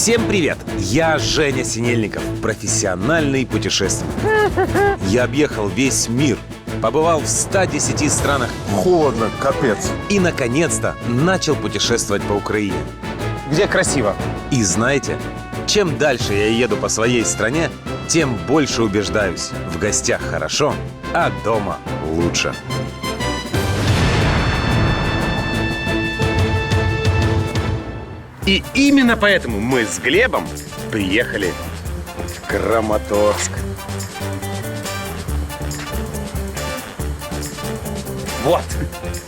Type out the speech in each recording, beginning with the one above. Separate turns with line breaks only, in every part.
Всем привет! Я Женя Синельников, профессиональный путешественник. Я объехал весь мир, побывал в 110 странах.
Холодно, капец.
И, наконец-то, начал путешествовать по Украине.
Где красиво.
И знаете, чем дальше я еду по своей стране, тем больше убеждаюсь. В гостях хорошо, а дома лучше. И именно поэтому мы с Глебом приехали в Краматорск.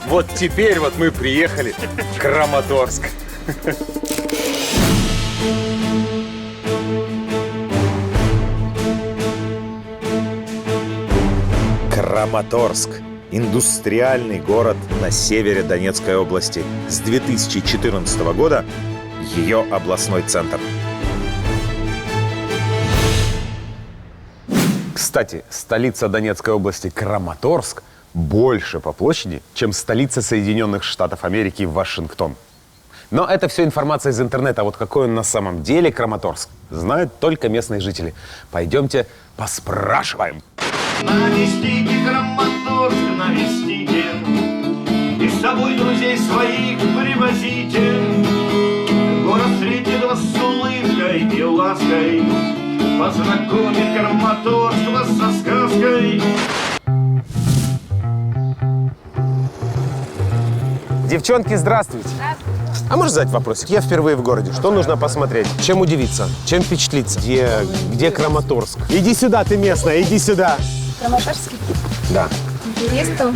Вот теперь вот мы приехали в Краматорск. Краматорск – индустриальный город на севере Донецкой области. С 2014 года ее областной центр. Кстати, столица Донецкой области Краматорск больше по площади, чем столица Соединенных Штатов Америки Вашингтон. Но это все информация из интернета. А вот какой он на самом деле Краматорск, знают только местные жители. Пойдемте поспрашиваем.
Навестите Краматорск, навестите, и с собой друзей своих привозите. Город встретит вас с улыбкой и лаской, познакомит Краматорск вас со сказкой.
Девчонки, здравствуйте. А можно задать вопросик? Я впервые в городе. Что нужно посмотреть? Чем удивиться? Чем впечатлиться? Где Краматорск? Иди сюда, ты местная, иди сюда.
Краматорский?
Да.
Туристов?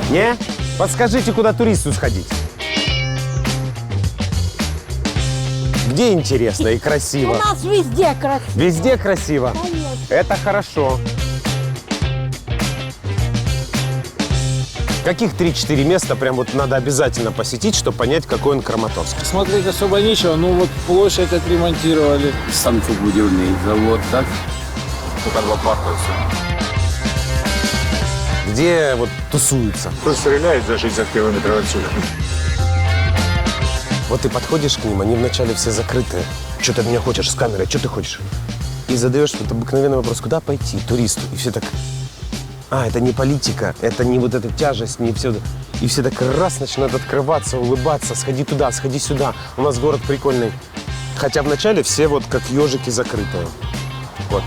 Не? Подскажите, куда туристу сходить? Где интересно и красиво?
У нас везде красиво.
Везде красиво?
Конечно.
Это хорошо. Каких 3-4 места прям вот надо обязательно посетить, чтобы понять, какой он Краматорск?
Смотреть особо нечего, ну вот площадь отремонтировали.
Станкобудівний завод, так? Только два парка и все.
Где вот тусуются? Кто стреляет за 60 километров отсюда? Вот ты подходишь к ним, они вначале все закрытые. Что ты от меня хочешь с камерой? Что ты хочешь? И задаешь вот обыкновенный вопрос, куда пойти туристу? И все так, это не политика, это не вот эта тяжесть, не все. И все так раз начинают открываться, улыбаться, сходи туда, сходи сюда. У нас город прикольный. Хотя вначале все вот как ежики закрытые. Вот.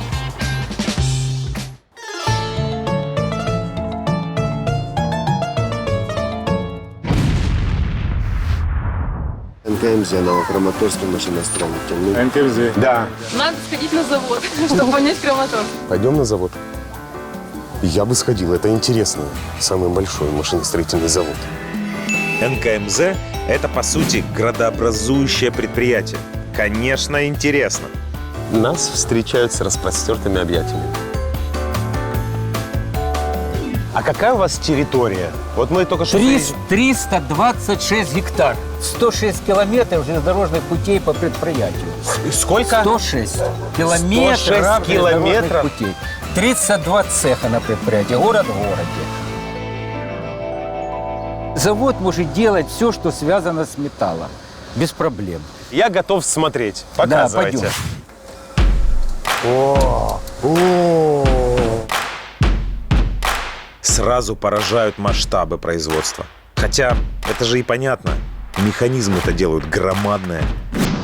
НКМЗ, Новокраматорский машиностроитель.
НКМЗ? Да.
Надо сходить на завод, чтобы понять Краматорск.
Пойдем на завод? Я бы сходил, это интересно. Самый большой машиностроительный завод.
НКМЗ – это, по сути, градообразующее предприятие. Конечно, интересно.
Нас встречают с распростертыми объятиями. А какая у вас территория? Вот мы только что...
326 гектар. 106 километров железнодорожных путей по предприятию.
Сколько?
106 километров
106
железнодорожных
километров?
путей. 32 цеха на предприятии. Город в городе. Завод может делать все, что связано с металлом. Без проблем.
Я готов смотреть. Показывайте.
Да,
О.
Сразу поражают масштабы производства. Хотя это же и понятно. Механизмы-то делают громадные.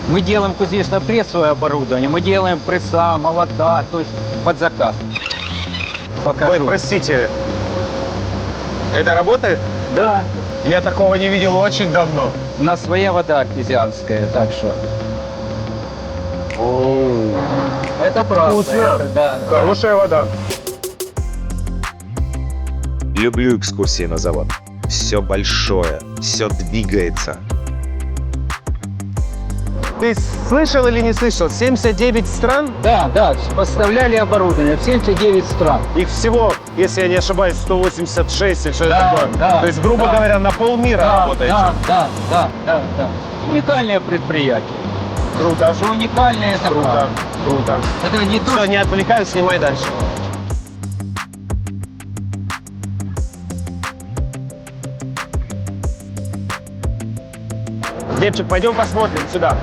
Мы делаем кузнечно-прессовое оборудование, мы делаем пресса, молота, то есть под заказ. Покажу.
Ой, простите, это работает?
Да.
Я такого не видел очень давно.
У нас своя вода артезианская, так что... Это правда. Да.
Хорошая вода.
Люблю экскурсии на завод. Все большое, все двигается.
Ты слышал или не слышал? 79 стран?
Да, поставляли оборудование в 79 стран.
Их всего, если я не ошибаюсь, 186 или что
Да,
такое.
да,
То есть, грубо
да.
говоря, на полмира работаете.
Да. Уникальное предприятие.
Круто.
Что уникальное, это правда.
Круто.
Это не то,
Все, не отвлекаюсь, снимай дальше. Глебчик, пойдем посмотрим сюда.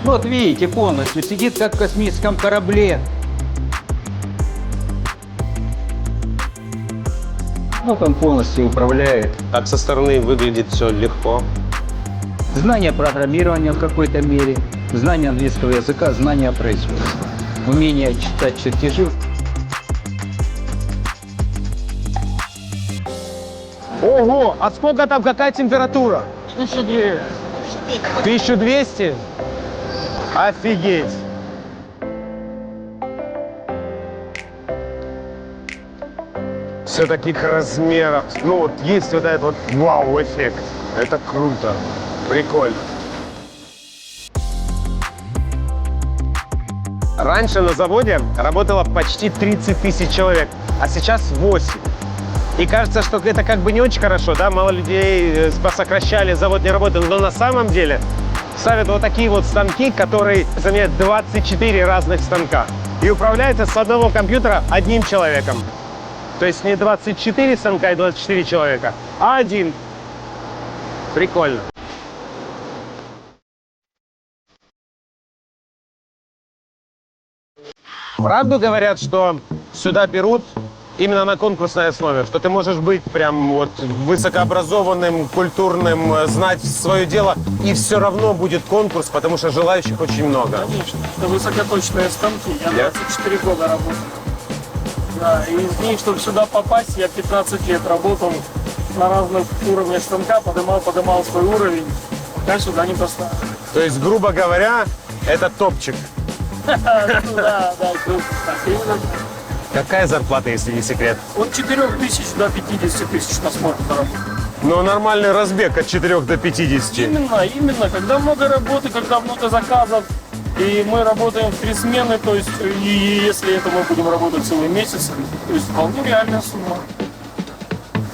Вот видите, полностью сидит как в космическом корабле. Вот он полностью управляет.
Так со стороны выглядит все легко.
Знание программирования в какой-то мере, знание английского языка, знание производства, умение читать чертежи.
Ого, а сколько там, какая температура?
1200.
1200? Офигеть. Все таких размеров. Ну вот есть вот этот вот вау-эффект. Это круто. Прикольно. Раньше на заводе работало почти 30 тысяч человек, а сейчас 8. И кажется, что это как бы не очень хорошо, да, мало людей посокращали, завод не работает, но на самом деле ставят вот такие вот станки, которые заменяют 24 разных станка. И управляются с одного компьютера одним человеком. То есть не 24 станка и 24 человека, а один. Прикольно. Правду говорят, что сюда берут именно на конкурсной основе, что ты можешь быть прям вот высокообразованным, культурным, знать свое дело, и все равно будет конкурс, потому что желающих очень много.
Конечно, это высокоточные станки. Я 24 года работал. Да, и из них, чтобы сюда попасть, я 15 лет работал на разных уровнях станка, поднимал свой уровень, пока сюда не поставил.
То есть, грубо говоря, это топчик.
Да, круто.
Какая зарплата, если не секрет?
От 4 тысяч до 50 тысяч на смотр заработал.
Ну, нормальный разбег от 4 до 50.
Именно, когда много работы, когда много заказов, и мы работаем в 3 смены, то есть, и если это мы будем работать целый месяц, то есть вполне реальная сумма.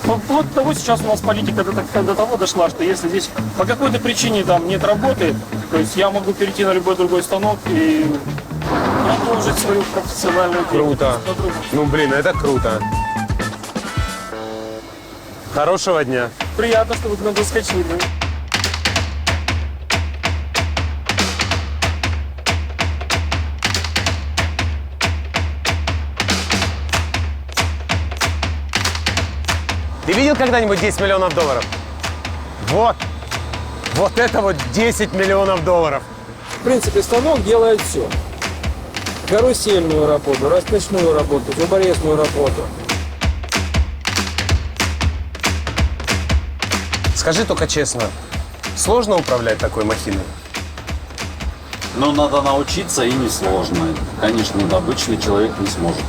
Вот того сейчас у нас политика до того дошла, что если здесь по какой-то причине там нет работы, то есть я могу перейти на любой другой станок и продолжить свою профессиональную деятельность.
Круто. Ну, блин, это круто. Хорошего дня.
Приятно, что вы к нам доскочили.
Ты видел когда-нибудь 10 миллионов долларов? Вот. Вот это вот 10 миллионов долларов.
В принципе, станок делает все. Карусельную работу, расписную работу, зуборезную работу.
Скажи только честно, сложно управлять такой махиной?
Но надо научиться и несложно. Конечно, обычный человек не сможет.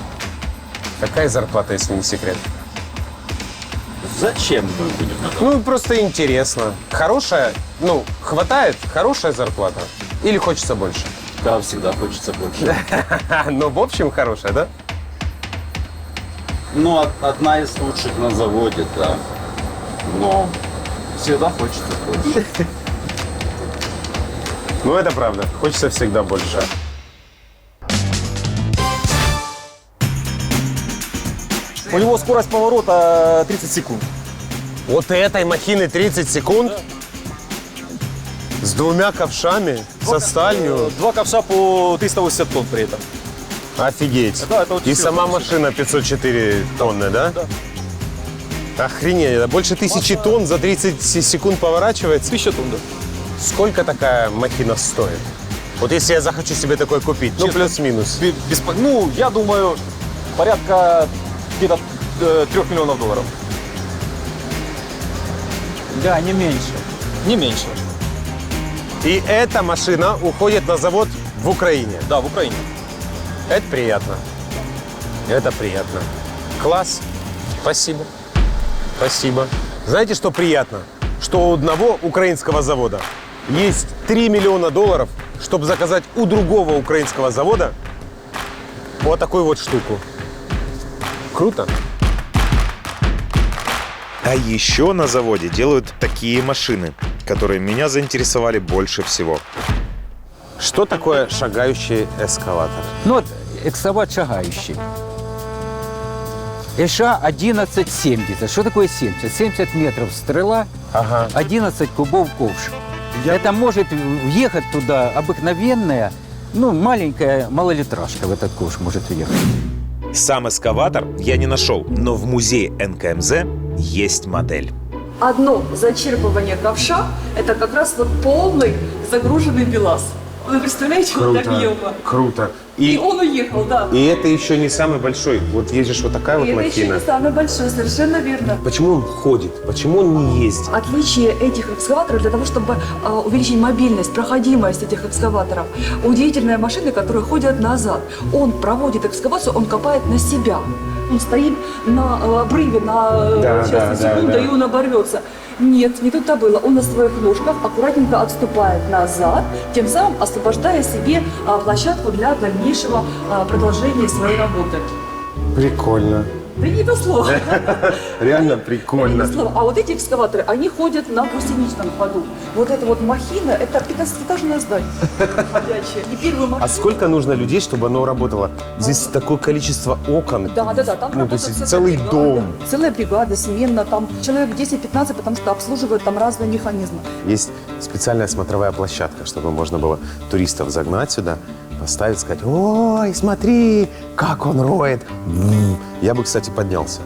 Какая зарплата, если не секрет?
Зачем мы будем это?
Ну, просто интересно. Хорошая, ну, хватает, хорошая зарплата? Или хочется больше?
Да, всегда хочется больше.
Ну, в общем, хорошая, да?
Ну, одна из лучших на заводе, да. Но всегда хочется больше.
Ну, это правда. Хочется всегда больше.
У него скорость поворота 30 секунд.
Вот этой махины 30 секунд? С 2 ковшами? Со сталью?
2 ковша по 380 тонн при этом.
Офигеть.
Да, это очень
И сама
серьезно.
машина 504 тонны, да?
Да.
Охренеть, это больше 1000 тонн за 30 секунд поворачивается.
1000 тонн, да.
Сколько такая махина стоит? Вот если я захочу себе такой купить, ну
Честно,
плюс-минус.
Ну, я думаю, порядка где-то 3 миллионов долларов.
Да, не меньше.
Не меньше.
И эта машина уходит на завод в Украине.
Да, в Украине.
Это приятно. Это приятно. Класс. Спасибо. Спасибо. Знаете, что приятно? Что у одного украинского завода есть 3 миллиона долларов, чтобы заказать у другого украинского завода вот такую вот штуку. Круто.
А еще на заводе делают такие машины, которые меня заинтересовали больше всего.
Что такое шагающий эскалатор?
Ну вот экскаватор шагающий. ИША 1170. Что такое 70? 70 метров стрела,
Ага.
11 кубов ковш. Это может въехать туда обыкновенная, ну, маленькая малолитражка в этот ковш может въехать.
Сам эскаватор я не нашел, но в музее НКМЗ есть модель.
Одно зачерпывание ковша – это как раз вот полный загруженный БелАЗ. Вы представляете, вот так ехал.
Круто.
И он уехал, да.
И это еще не самый большой. Вот ездишь вот такая вот
И это еще
махина.
не самый большой, совершенно верно.
Почему он ходит? Почему он не ездит?
Отличие этих экскаваторов для того, чтобы увеличить мобильность, проходимость этих экскаваторов. Удивительные машины, которые ходят назад. Он проводит экскавацию, он копает на себя. Он стоит на обрыве, на секунду, и он оборвется. Нет, не тут-то было. Он на своих ножках аккуратненько отступает назад, тем самым освобождая себе площадку для дальнейшего продолжения своей работы.
Прикольно.
Да не то слово.
Реально
Не
прикольно.
то слово. А вот эти экскаваторы, они ходят на гусеничном ходу. Вот эта вот махина, это 15-этажное здание. Ходячее. И первую
А
махину...
сколько нужно людей, чтобы оно работало? Здесь такое количество окон.
Да, там
Ну, то есть
работает
целый
бригада.
дом.
Целая бригада, сменно, там человек 10-15, потому что обслуживают там разные механизмы.
Есть специальная смотровая площадка, чтобы можно было туристов загнать сюда, поставить, сказать: ой, смотри, как он роет. Я бы, кстати, поднялся.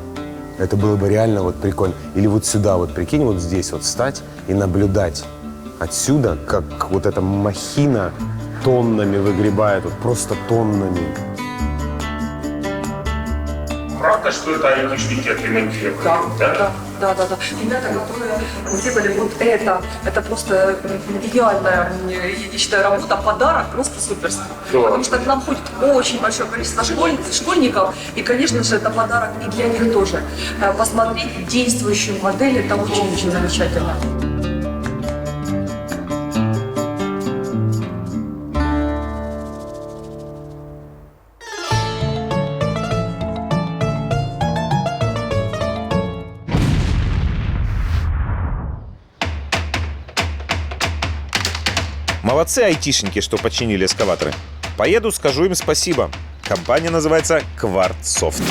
Это было бы реально вот прикольно. Или вот сюда, вот прикинь, вот здесь вот встать и наблюдать отсюда, как вот эта махина тоннами выгребает, вот просто тоннами.
Правда, что это айтишники отремонтировали?
Да. Ребята, которые сделали вот это просто идеальная, я считаю, работа, подарок, просто суперский.
Да.
Потому что к нам ходит очень большое количество школьников, и, конечно же, это подарок и для них тоже. Посмотреть действующую модель, это очень-очень замечательно.
Молодцы айтишники, что починили эскаваторы. Поеду, скажу им спасибо. Компания называется Квартсофт.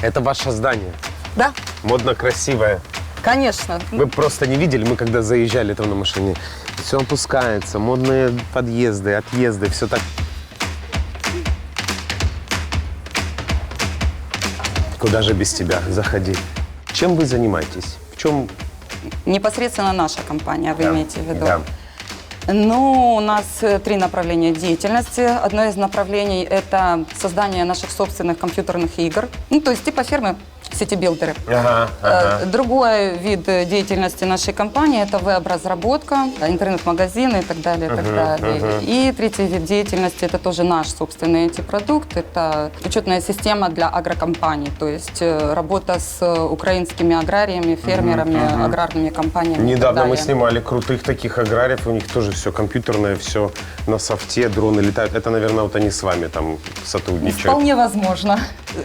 Это ваше здание.
Да,
Модно красивое.
конечно.
Вы просто не видели, мы когда заезжали там на машине. Все опускается, модные подъезды, отъезды, все так. Куда же без тебя? Заходи. Чем вы занимаетесь? В чем?
Непосредственно наша компания, вы имеете в виду?
Да.
Ну, у нас 3 направления деятельности. Одно из направлений – это создание наших собственных компьютерных игр. Ну, то есть типа фермы, сити-билдеры. Другой вид деятельности нашей компании – это веб-разработка, интернет-магазины и так далее, и так далее. И третий вид деятельности – это тоже наш собственный IT-продукт. Это учетная система для агрокомпаний, то есть работа с украинскими аграриями, фермерами, аграрными компаниями. и так
Недавно мы
далее.
снимали крутых таких аграриев, у них тоже все компьютерное, все на софте, дроны летают. Это, наверное, вот они с вами там сотрудничают.
Вполне возможно.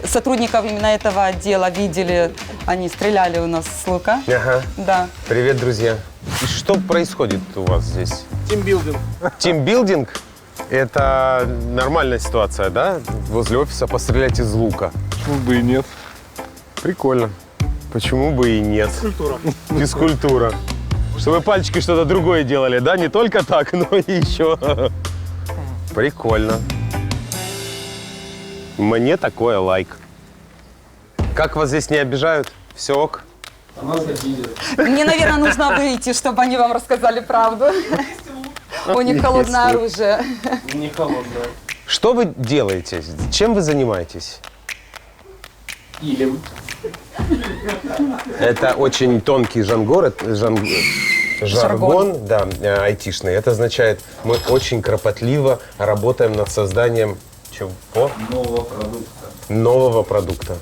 Сотрудников именно этого отдела видели, они стреляли у нас с лука.
Ага.
Да.
Привет, друзья. И что происходит у вас здесь?
Тимбилдинг.
Тимбилдинг – это нормальная ситуация, да? Возле офиса пострелять из лука.
Почему бы и нет?
Прикольно. Почему бы и нет?
Физкультура.
Физкультура. Чтобы пальчики что-то другое делали, да? Не только так, но и еще. Прикольно. Мне такое лайк. Как вас здесь не обижают? Все ок?
Мне, наверное, нужно выйти, чтобы они вам рассказали правду. У них холодное оружие.
Не холодная.
Что вы делаете? Чем вы занимаетесь?
Илем.
Это очень тонкий жаргон, да, айтишный. Это означает, мы очень кропотливо работаем над созданием чего? Нового продукта.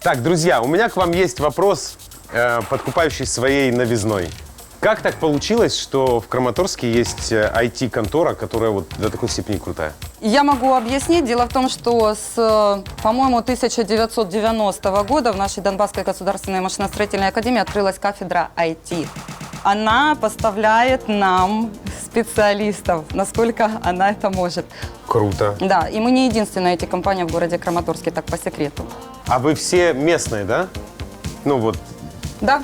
Так, друзья, у меня к вам есть вопрос, подкупающий своей новизной. Как так получилось, что в Краматорске есть IT-контора, которая вот до такой степени крутая?
Я могу объяснить. Дело в том, что с, по-моему, 1990 года в нашей Донбасской государственной машиностроительной академии открылась кафедра IT. Она поставляет нам специалистов, насколько она это может.
Круто.
Да, и мы не единственная IT-компания в городе Краматорске, так по секрету.
А вы все местные, да? Ну вот.
Да.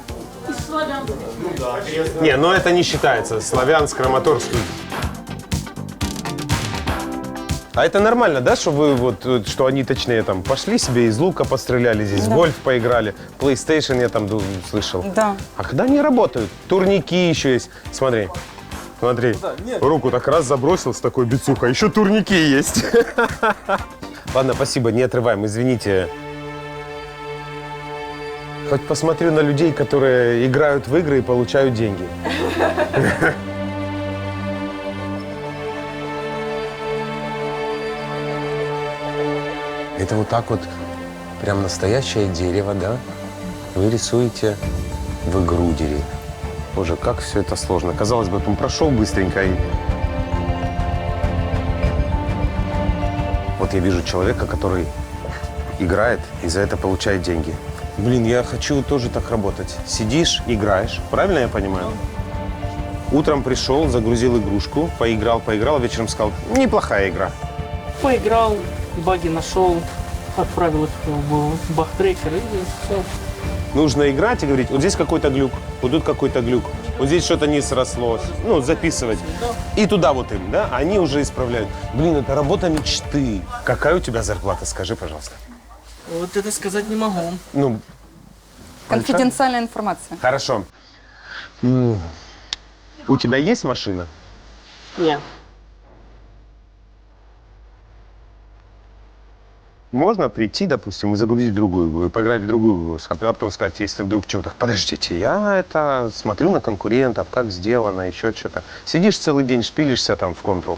Не, ну это не считается. Славянск, Краматорск. А это нормально, да, что вы вот, что они, точнее, там, пошли себе из лука постреляли здесь, в гольф поиграли, PlayStation я там слышал.
Да.
А когда они работают? Турники еще есть. Смотри, руку так раз забросил с такой бицухой, еще турники есть. Ладно, спасибо, не отрываем, извините. Хоть посмотрю на людей, которые играют в игры и получают деньги. Это вот так вот, прям настоящее дерево, да? Вы рисуете в игру дерево. Боже, как все это сложно. Казалось бы, он прошел быстренько и... Вот я вижу человека, который играет и за это получает деньги. Блин, я хочу тоже так работать. Сидишь, играешь, правильно я понимаю? Утром пришел, загрузил игрушку, поиграл, а вечером сказал, неплохая игра.
Поиграл, баги нашел, отправил их в бахтрекер и все.
Нужно играть и говорить, вот здесь какой-то глюк, вот тут какой-то глюк, вот здесь что-то не срослось. Ну, записывать. И туда вот им, да? Они уже исправляют. Блин, это работа мечты. Какая у тебя зарплата, скажи, пожалуйста.
Вот это сказать не могу.
Ну,
Конфиденциальная информация.
хорошо. У тебя есть машина?
Нет.
Можно прийти, допустим, и загрузить другую игру, и поиграть в другую игру, а потом сказать, если вдруг чего-то, подождите, я это смотрю на конкурентов, как сделано, еще что-то. Сидишь целый день, шпилишься там в Control,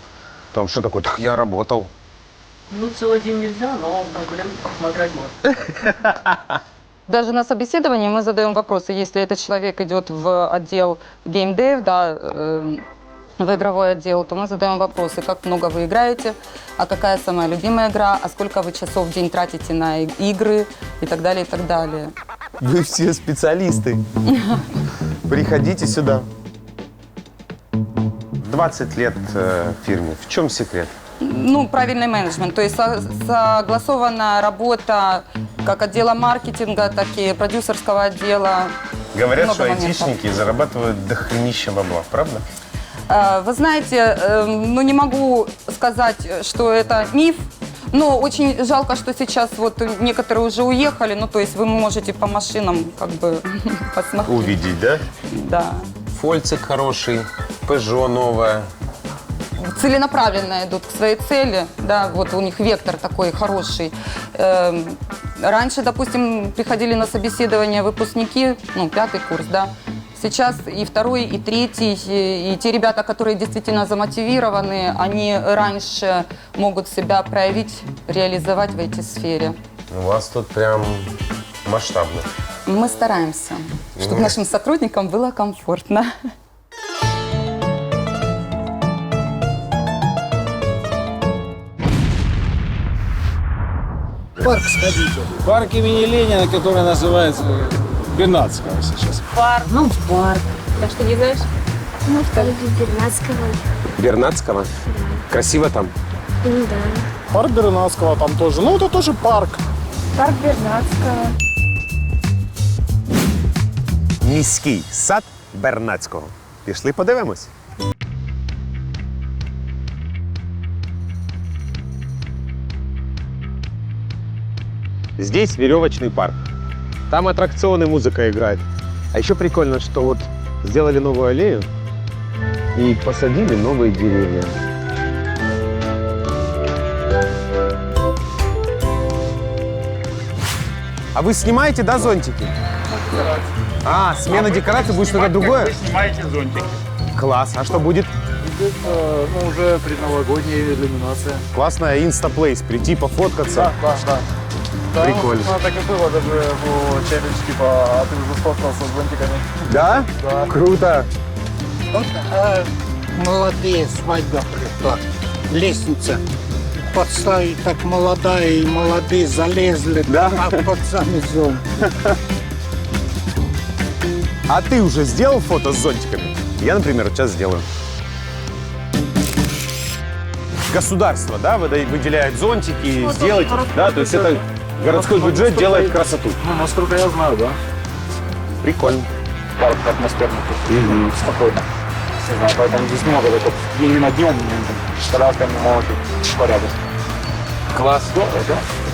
там что такое, так я работал.
Ну, целый день нельзя, но конкурент награть можно.
Даже на собеседовании мы задаем вопросы, если этот человек идет в отдел геймдев, да, в игровой отдел, то мы задаем вопросы, как много вы играете, а какая самая любимая игра, а сколько вы часов в день тратите на игры и так далее, и так далее.
Вы все специалисты. Приходите сюда. 20 лет в фирме. В чем секрет?
Ну, правильный менеджмент, то есть согласованная работа как отдела маркетинга, так и продюсерского отдела.
Говорят,
Много
что
моментов.
айтишники зарабатывают дохренища бабла, правда?
Вы знаете, ну не могу сказать, что это миф, но очень жалко, что сейчас вот некоторые уже уехали, ну то есть вы можете по машинам как бы посмотреть.
Увидеть, да?
Да.
Фольцик хороший, Peugeot новая.
Целенаправленно идут к своей цели, да, вот у них вектор такой хороший. Раньше, допустим, приходили на собеседование выпускники, ну, 5-й курс, да. Сейчас и 2-й, и 3-й, и те ребята, которые действительно замотивированы, они раньше могут себя проявить, реализовать в этой сфере.
У вас тут прям масштабно.
Мы стараемся, чтобы нашим сотрудникам было комфортно.
Парк сходите. Парк имени Ленина, который называется Бернацкого сейчас.
Парк. Ну, парк.
А что, не знаешь?
Ну, в парке Бернацкого.
Бернацкого? Красиво там?
Ну, да.
Парк Бернацкого там тоже. Ну, это тоже парк.
Парк Бернацкого.
Міський сад Бернацького. Пішли подивимось. Здесь веревочный парк. Там аттракционы, музыка играет. А еще прикольно, что вот сделали новую аллею и посадили новые деревья. А вы снимаете, да, зонтики? А, смена декораций, будет что-то другое?
Вы снимаете зонтики.
Класс. А что будет?
Будет, ну, уже предновогодняя иллюминация.
Классная инстаплейс. Прийти, пофоткаться.
Да. Да,
Прикольно.
Ну, так и было даже в челлендж, типа, а ты уже сфоткался с зонтиками.
Да?
Да.
Круто.
Вот молодые свадьба пришла. Лестница. Подставить так молодая и молодые залезли,
Да?
а под самый зон.
А ты уже сделал фото с зонтиками? Я, например, сейчас сделаю. Государство, да, выделяет зонтики, сделать, да, то есть это городской бюджет делает красоту.
Ну, насколько я знаю, да.
Прикольно.
парк атмосферный, спокойно. Не знаю, поэтому здесь много только именно днем, когда там порядок.
Класс.
Да.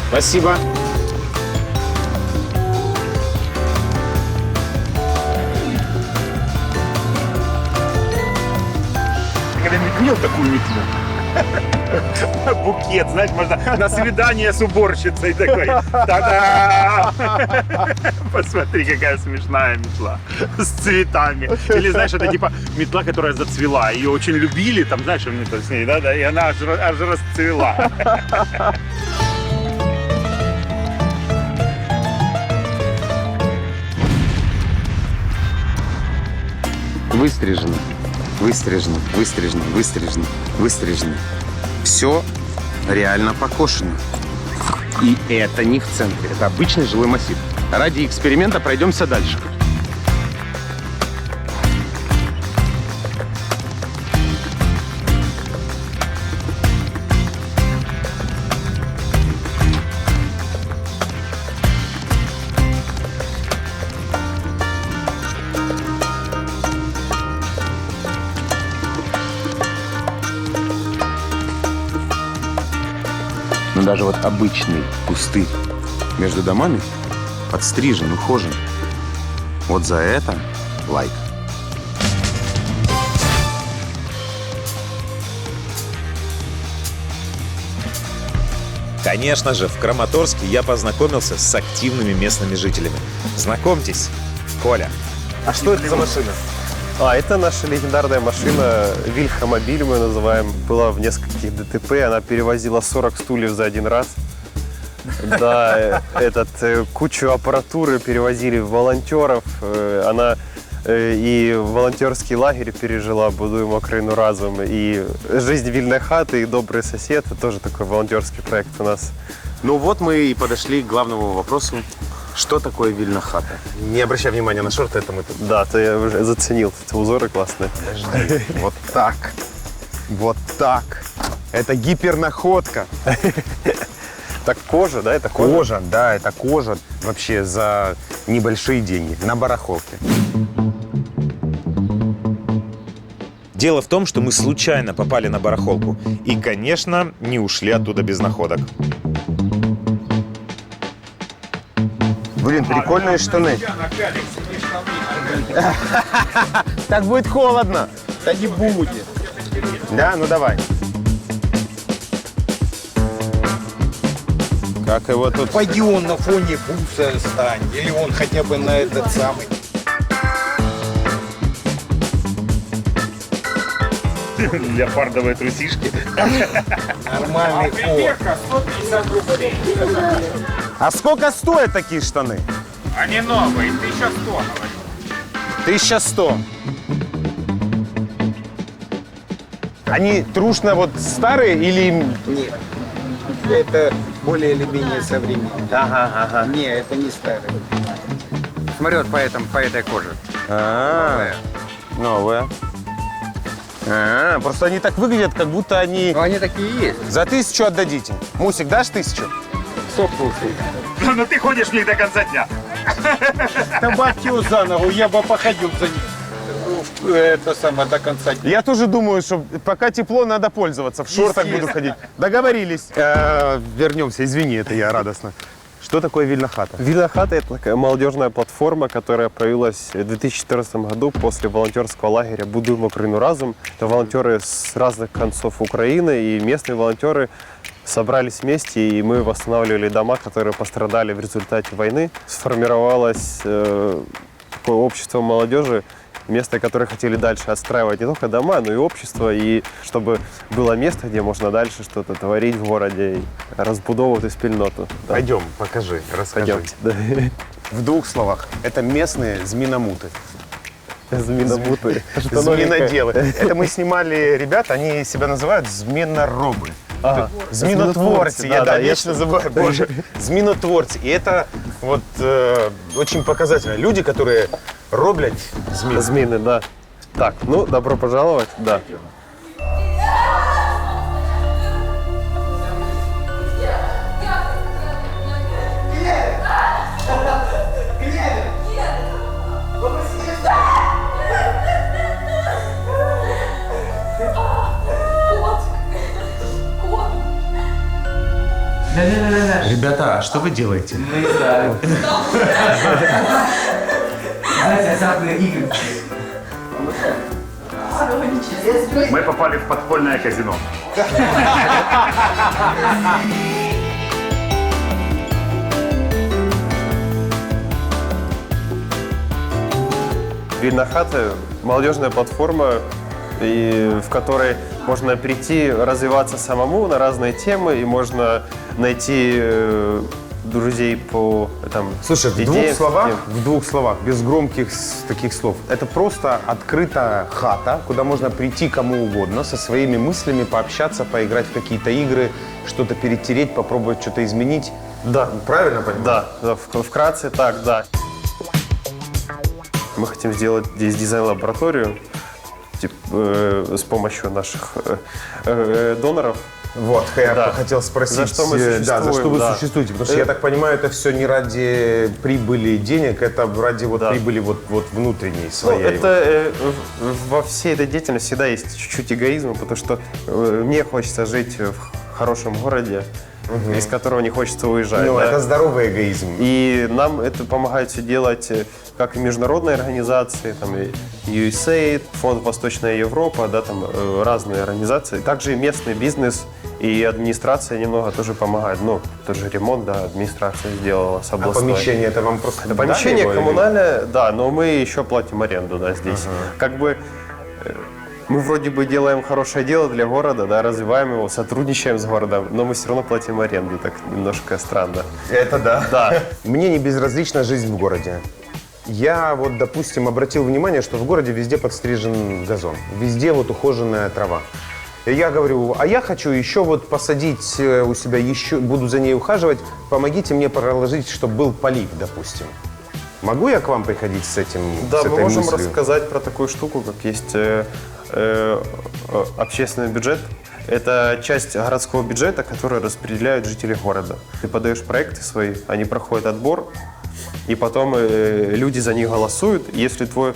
Спасибо.
Когда-нибудь видел такую метлу? Букет, знаешь, можно на свидание с уборщицей такой. Та-да! Посмотри, какая смешная метла с цветами. Или, знаешь, это типа метла, которая зацвела. Ее очень любили, там, знаешь, мне-то с ней, да, и она аж расцвела.
Выстрижено, выстрижено, выстрижено, выстрижено, выстрижено. Все реально покошено. И это не в центре, это обычный жилой массив. Ради эксперимента пройдемся дальше. Но даже вот обычный пустырь между домами подстрижен, ухожен. Вот за это лайк.
Конечно же, в Краматорске я познакомился с активными местными жителями. Знакомьтесь, Коля.
А что это за машина? Это наша легендарная машина, Вильхамобиль мы ее называем. Была в нескольких ДТП, она перевозила 40 стульев за один раз. Да, кучу аппаратуры перевозили волонтеров. Она и волонтерский лагерь пережила, «Будуем Украину разом», и «Жизнь вильной хаты», и «Добрый сосед». Это тоже такой волонтерский проект у нас.
Ну вот мы и подошли к главному вопросу. Что такое вильна хата? Не обращай внимания на шорты, это мы тут.
Да, то я уже заценил. Эти узоры классные.
Подожди. Вот так. Вот так. Это гипернаходка.
Так кожа, да? Это кожа?
Кожа, да, это кожа вообще за небольшие деньги на барахолке.
Дело в том, что мы случайно попали на барахолку. И, конечно, не ушли оттуда без находок.
Блин, прикольные штаны. Так будет холодно.
Да не будет.
Да, ну давай. Как его тут...
Пойди он на фоне буса стань, или он хотя бы на этот самый.
Леопардовые трусишки.
Нормальный ход.
150 рублей.
А сколько стоят такие штаны?
Они новые, 1100, говорю.
1100. Они трушно вот старые или...
Нет. Это более или менее современный.
Ага.
Не, это не старый.
Смотри, вот по этой коже.
Новые. Просто они так выглядят, как будто они...
Ну, они такие и есть.
За 1000 отдадите. Мусик, дашь 1000?
Ну ты ходишь в них до конца дня.
Табак его за ногу, я бы походил за ним. Это самое до конца дня.
Я тоже думаю, что пока тепло, надо пользоваться. В шортах буду ходить. Договорились. Вернемся, извини, это я радостно. Что такое вильна хата?
Вильна хата – это такая молодежная платформа, которая появилась в 2014 году после волонтерского лагеря «Будуем Украину разом». Это волонтеры с разных концов Украины и местные волонтеры собрались вместе, и мы восстанавливали дома, которые пострадали в результате войны. Сформировалось такое общество молодежи, место, которое хотели дальше отстраивать не только дома, но и общество, и чтобы было место, где можно дальше что-то творить в городе, и разбудовывать спільноту. Да.
Пойдем, покажи, расскажи.
Пойдемте. Да.
В двух словах. Это местные зминомуты.
Зминомуты.
Зминоделы. Это мы снимали ребят, они себя называют зминоробы. Зминотворцы, я вечно забываю, боже. Зминотворцы. И это вот очень показательно. Люди, которые роблять змин.
Змины, да. Так, ну, добро пожаловать, да.
Ребята, а что вы делаете?
Мы попали в подпольное казино.
Вильна хата – молодежная платформа, в которой можно прийти, развиваться самому на разные темы, и можно найти друзей по там,
Слушай, в двух словах, без громких таких слов. Это просто открытая хата, куда можно прийти кому угодно, со своими мыслями, пообщаться, поиграть в какие-то игры, что-то перетереть, попробовать что-то изменить.
Да.
Правильно понимаю?
Да, вкратце так, да. Мы хотим сделать здесь дизайн-лабораторию с помощью наших доноров.
Вот, я хотел спросить,
за что мы существуем,
за что вы существуете, потому что я так понимаю, это все не ради прибыли и денег, это ради прибыли вот внутренней своей.
Это во всей этой деятельности всегда есть чуть-чуть эгоизма, потому что мне хочется жить в хорошем городе, из которого не хочется уезжать.
Ну, это здоровый эгоизм.
И нам это помогает все делать как и международные организации, там и USAID, Фонд Восточная Европа, да, там разные организации. Также и местный бизнес и администрация немного тоже помогает. Ну, тоже ремонт, да, администрация сделала с областной.
А помещение это вам просто...
Это помещение коммунальное, да, но мы еще платим аренду, да, здесь. Как бы мы вроде бы делаем хорошее дело для города, да, развиваем его, сотрудничаем с городом, но мы все равно платим аренду, так немножко странно.
Это да.
Да.
Мне не безразлична жизнь в городе. Я вот, допустим, обратил внимание, что в городе везде подстрижен газон, везде вот ухоженная трава. И я говорю, а я хочу еще вот посадить у себя, еще буду за ней ухаживать, помогите мне проложить, чтобы был полив, допустим. Могу я к вам приходить с этим,
да,
с этой
мы можем
мыслью?
рассказать про такую штуку, как есть общественный бюджет. Это часть городского бюджета, который распределяют жители города. Ты подаешь проекты свои, они проходят отбор, и потом люди за них голосуют. Если твой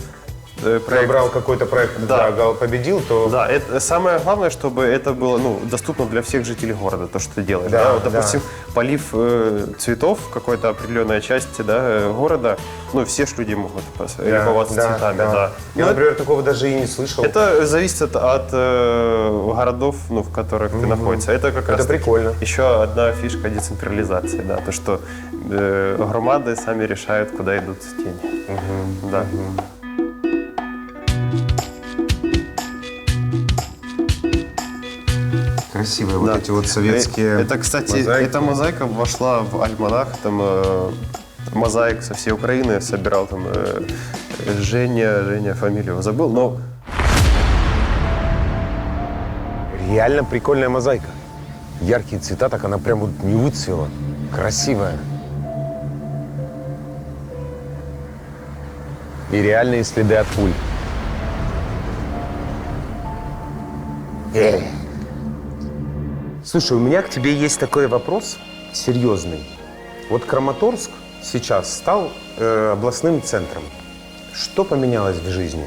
проект...
брал какой-то проект,
да,
победил, то...
Да, это самое главное, чтобы это было доступно для всех жителей города, то, что ты делаешь. Да, вот, допустим, полив цветов в какой-то определенной части, да, города, все ж люди могут любоваться цветами. Да.
Я, например, такого даже и не слышал.
Это зависит от городов, в которых ты находишься. Это как раз
прикольно.
Еще одна фишка децентрализации, да, то, что громады сами решают, куда идут тени. Да.
Красивые вот эти вот советские
Это, кстати,
мозаики.
эта мозаика вошла в альманах, там мозаик со всей Украины собирал, там Женя, фамилию забыл, но...
Реально прикольная мозаика. Яркие цвета, так она прям вот не выцвела. Красивая. И реальные следы от пуль. Слушай, у меня к тебе есть такой вопрос серьезный. Вот Краматорск сейчас стал областным центром. Что поменялось в жизни?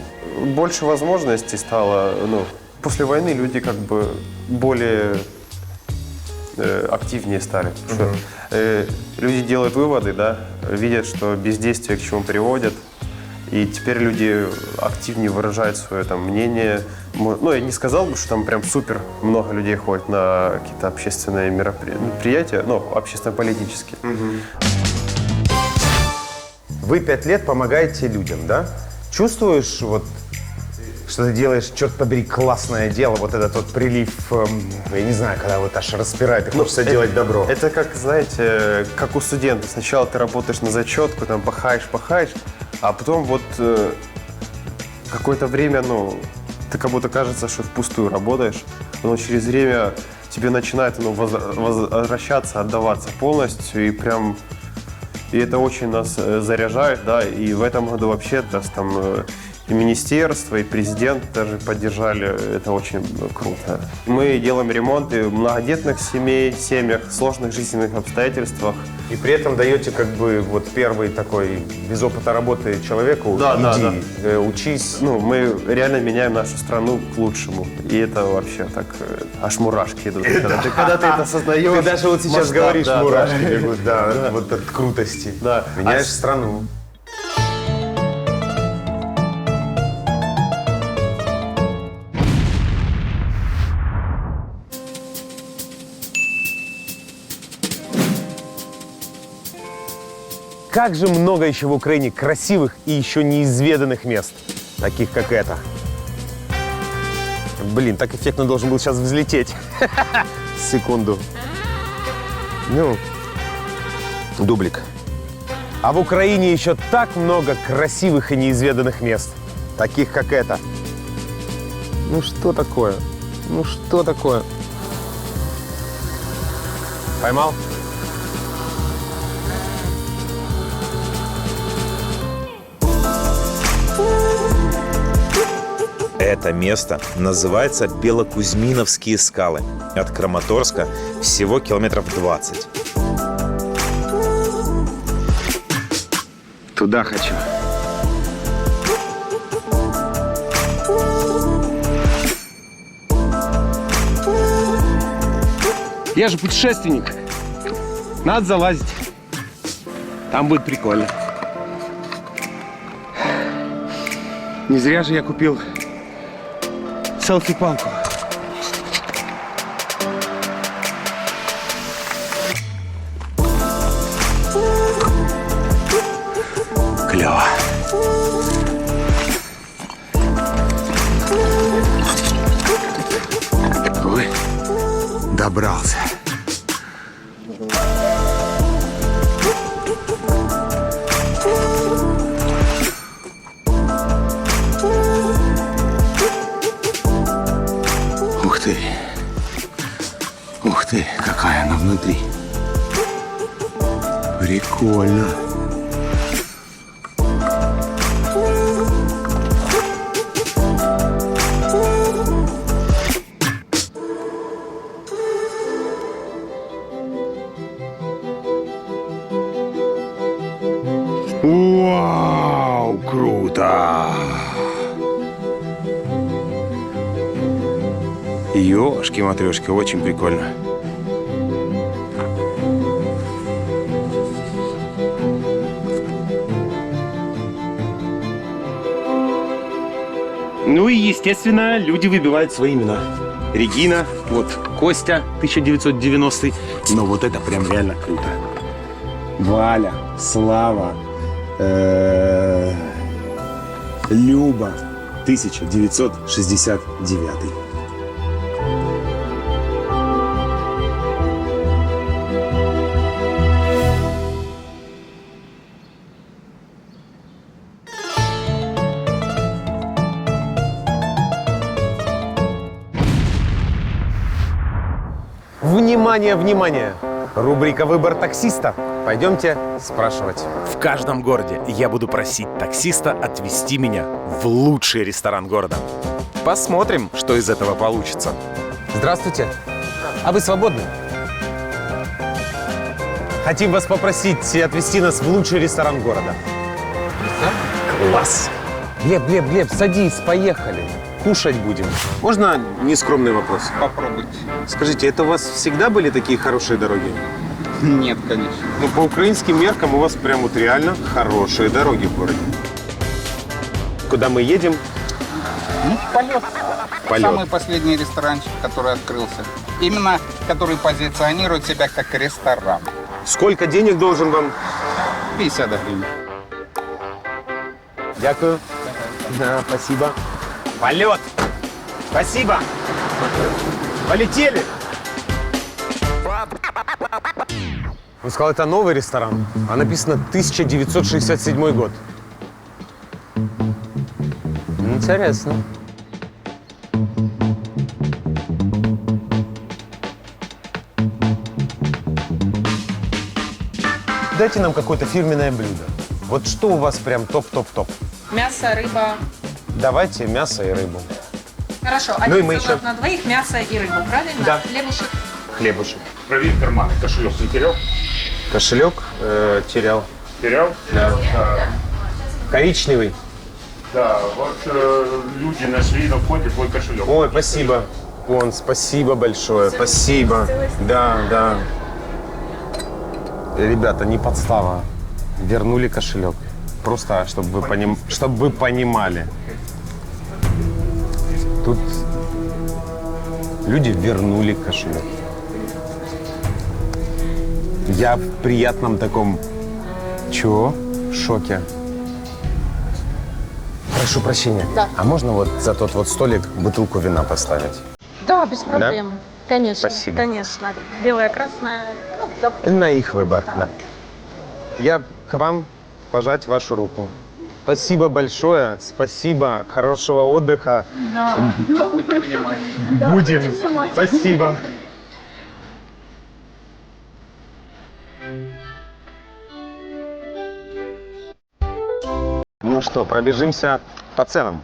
Больше возможностей стало. После войны люди как бы более активнее стали. Потому что, люди делают выводы, да, видят, что бездействие к чему приводит. И теперь люди активнее выражают свое мнение. Я не сказал бы, что там прям супер много людей ходит на какие-то общественные мероприятия, общественно-политические.
Вы 5 лет помогаете людям, да? Чувствуешь, что ты делаешь, черт побери, классное дело, вот этот вот прилив, я не знаю, когда вот аж распирает, и хочется делать добро.
Это как, знаете, как у студента. Сначала ты работаешь на зачетку, там пахаешь, а потом какое-то время, ты как будто кажется, что впустую работаешь, но через время тебе начинает возвращаться, отдаваться полностью, и это очень нас заряжает, да, и в этом году вообще там И министерство, и президент даже поддержали. Это очень круто. Мы делаем ремонты в многодетных семьях, сложных жизненных обстоятельствах.
И при этом даете как бы вот первый такой без опыта работы человеку, учись.
Ну, мы реально меняем нашу страну к лучшему. И это вообще так, аж мурашки идут. Когда ты это осознаешь.
Ты даже вот сейчас
масштаб,
говоришь,
да,
мурашки бегут, да, вот от крутости.
Да.
Меняешь страну. Как же много еще в Украине красивых и еще неизведанных мест, таких как это. Блин, так эффектно должен был сейчас взлететь. Секунду. Ну, дублик. А в Украине еще так много красивых и неизведанных мест, таких как это. Ну что такое? Ну что такое? Поймал?
Это место называется Белокузьминовские скалы. От Краматорска всего километров 20.
Туда хочу.
Я же путешественник. Надо залазить. Там будет прикольно. Не зря же я купил селфи-палку.
Клево. Ой, добрался. Ух ты. Ух ты, какая она внутри. Прикольно. Вау, круто! Ёшки-матрёшки, очень прикольно.
Ну и, естественно, люди выбивают свои имена. Регина, вот Костя, 1990-й. Но вот это прям реально круто. Валя, Слава, Люба, 1969.
Внимание, внимание! Рубрика «Выбор таксиста». Пойдемте спрашивать.
В каждом городе я буду просить таксиста отвезти меня в лучший ресторан города. Посмотрим, что из этого получится.
Здравствуйте. А вы свободны? Хотим вас попросить отвезти нас в лучший ресторан города. Класс! Глеб, садись, поехали. Кушать будем. Можно нескромный вопрос?
Попробуйте.
Скажите, это у вас всегда были такие хорошие дороги?
Нет, конечно.
Ну, по украинским меркам у вас прям вот реально хорошие дороги в городе. Куда мы едем?
Полет.
Полет.
Самый последний ресторанчик, который открылся. Именно который позиционирует себя как ресторан.
Сколько денег должен вам?
50 гривен.
Дякую. Да, спасибо. Полет! Спасибо! Полетели! Он сказал, это новый ресторан, а написано 1967 год. Интересно. Дайте нам какое-то фирменное блюдо. Вот что у вас прям топ-топ-топ?
Мясо, рыба,
Давайте мясо и рыбу.
Хорошо,
Ну и
один
мы
салат
еще-
на двоих, мясо и рыбу, правильно?
Да.
Хлебушек.
Хлебушек.
Проверь карманы, кошелек не терял?
Кошелек терял.
Терял?
Да. Коричневый.
Да, вот люди нашли на входе твой кошелек.
Ой, спасибо. Вон, спасибо большое. Спасибо. Да, да. Ребята, не подстава. Вернули кошелек. Просто, чтобы вы понимали. Тут люди вернули кошелек. Я в приятном таком... Чего? Шоке. Прошу прощения.
Да.
А можно вот за тот вот столик бутылку вина поставить?
Да, без проблем. Конечно.
Спасибо.
Конечно. Белая, красная. Ну, да.
На их выбор, да. Я к вам пожать вашу руку. Спасибо большое, спасибо, хорошего отдыха.
Да.
Будем. Спасибо. Ну что, пробежимся по ценам.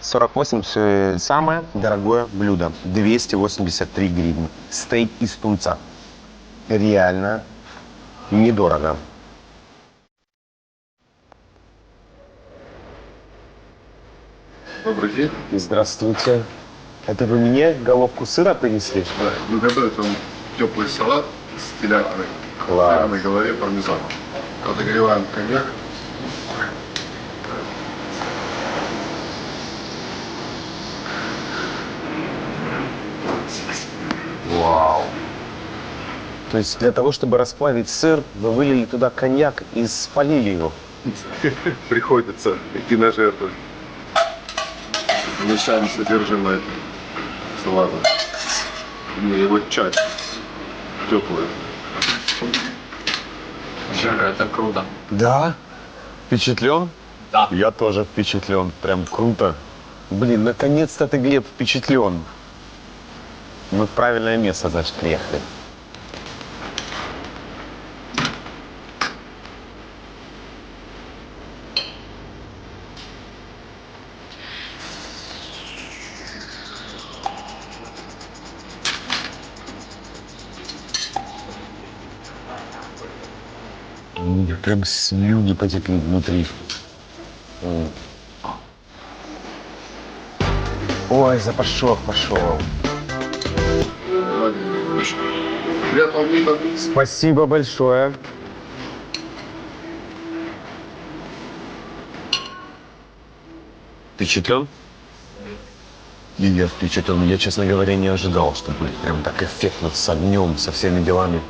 48 самое дорогое блюдо. 283 гривны. Стейк из тунца. Реально недорого.
Добрый день.
Здравствуйте. Это вы мне головку сыра принесли?
Да, мы готовим вам теплый салат с телятиной.
Класс.
На голове пармезана. Подогреваем коньяк.
Вау. То есть для того, чтобы расплавить сыр, вы вылили туда коньяк и спалили его?
Приходится идти на жертву. Мешаем содержимое салата. И его часть теплая.
Жека, это круто.
Да? Впечатлен?
Да.
Я тоже впечатлен. Прям круто. Блин, наконец-то ты, Глеб, впечатлен. Мы в правильное место, значит, приехали. У меня прям слюни потекли внутри. Ой, запашок пошел. Спасибо большое. Впечатлен? И я впечатлен. Я, честно говоря, не ожидал, что будет прям так эффектно, с огнем, со всеми делами.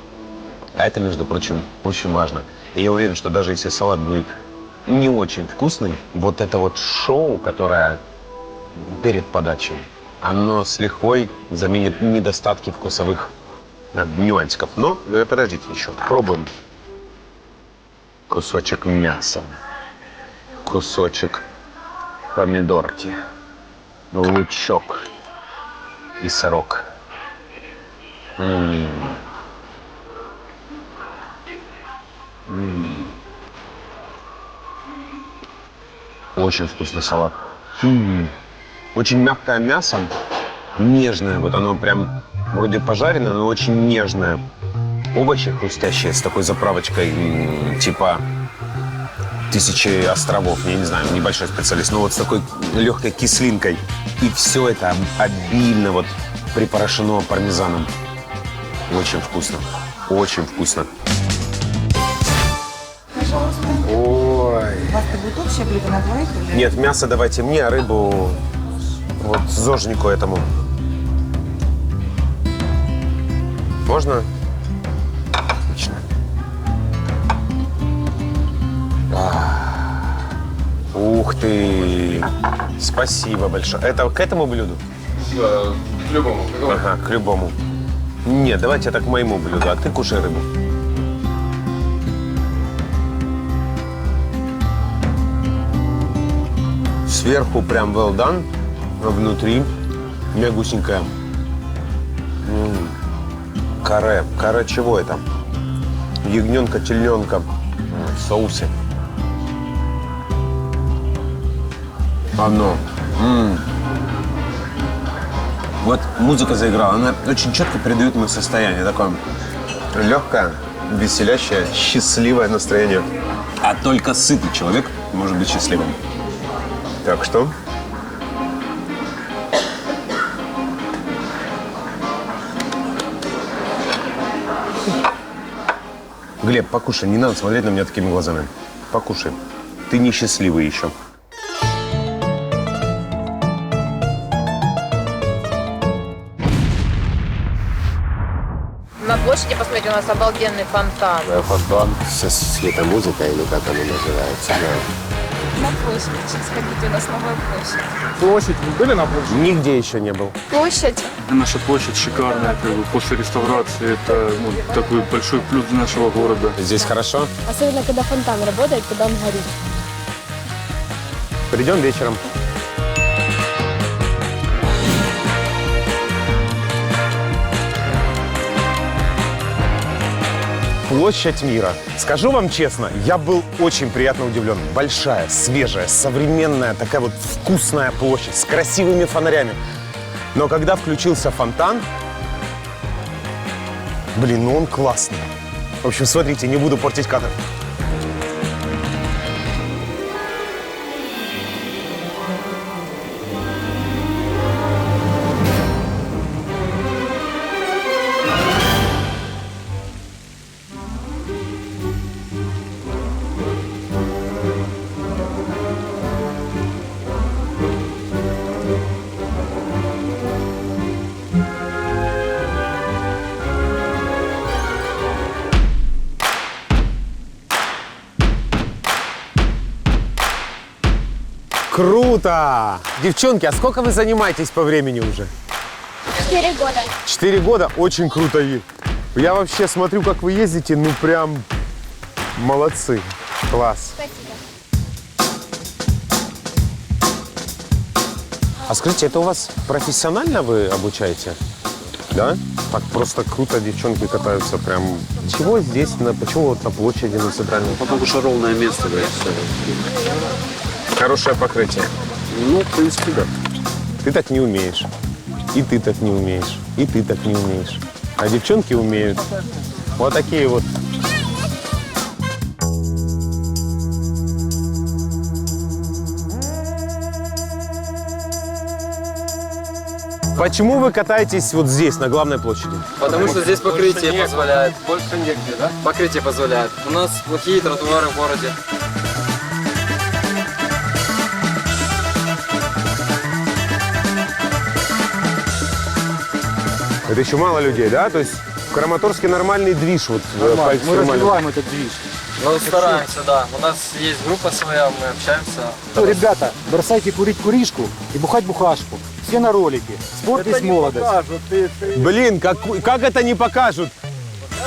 А это, между прочим, очень важно. И я уверен, что даже если салат будет не очень вкусный, вот это вот шоу, которое перед подачей, оно с лихвой заменит недостатки вкусовых нюансиков. Но, подождите еще, пробуем. Кусочек мяса, кусочек помидорки, лучок и сырок. Очень вкусный салат. Очень мягкое мясо, нежное. Вот оно прям вроде пожаренное, но очень нежное. Овощи хрустящие с такой заправочкой, типа «Тысячи островов». Я не знаю, небольшой специалист, но вот с такой легкой кислинкой. И все это обильно вот припорошено пармезаном. Очень вкусно. Очень вкусно. Ой.
У вас будет общее блюдо на двоих? Или...
Нет, мясо давайте мне, а рыбу вот зожнику этому. Можно? Отлично. Ух ты! Спасибо большое. Это к этому блюду?
Да, к любому.
Ага, к любому. Нет, давайте это к моему блюду, а ты кушай рыбу. Сверху прям well done, а внутри мягусенькая. Каре. Каре чего это? Ягненка, тельненка в соусе. Оно. Вот музыка заиграла, она очень четко передает мое состояние. Такое легкое, веселящее, счастливое настроение. А только сытый человек может быть счастливым. Так что... Глеб, покушай, не надо смотреть на меня такими глазами. Покушай. Ты несчастливый еще.
На площади, посмотрите, у нас обалденный фонтан.
Фонтан со светомузыкой, или как оно называется, да.
На площадь. Сейчас ходите, у нас новая площадь.
Площадь, вы были на площади?
Нигде еще не был.
Площадь.
Наша площадь шикарная, как бы, после реставрации. Это такой большой плюс для нашего города.
Здесь хорошо?
Особенно, когда фонтан работает, когда он горит.
Придем вечером. Площадь мира. Скажу вам честно, я был очень приятно удивлен. Большая, свежая, современная, такая вот вкусная площадь с красивыми фонарями. Но когда включился фонтан, блин, ну он классный. В общем, смотрите, не буду портить кадр. Круто! Девчонки, а сколько вы занимаетесь по времени уже?
4 года.
4 года? Очень круто. Я вообще смотрю, как вы ездите, ну прям молодцы. Класс.
Спасибо.
А скажите, это у вас профессионально вы обучаете? Да? Так просто круто девчонки катаются прям. Чего здесь, почему вот на площади, на центральной?
Потому что ровное место, да,
Хорошее покрытие.
Ну, в принципе, да.
Ты так не умеешь. И ты так не умеешь. И ты так не умеешь. А девчонки умеют. Вот такие вот. Почему вы катаетесь вот здесь, на главной площади?
Потому что здесь покрытие позволяет. Больше негде, да? Покрытие позволяет. У нас плохие тротуары в городе.
Это еще мало людей, да? То есть в Краматорске нормальный движ. Вот,
Мы развиваем этот движ.
Ну, стараемся, да. У нас есть группа своя, мы общаемся.
Ну, ребята, бросайте курить куришку и бухать бухашку. Все на ролике. Спорт есть молодость.
Блин, как это не покажут?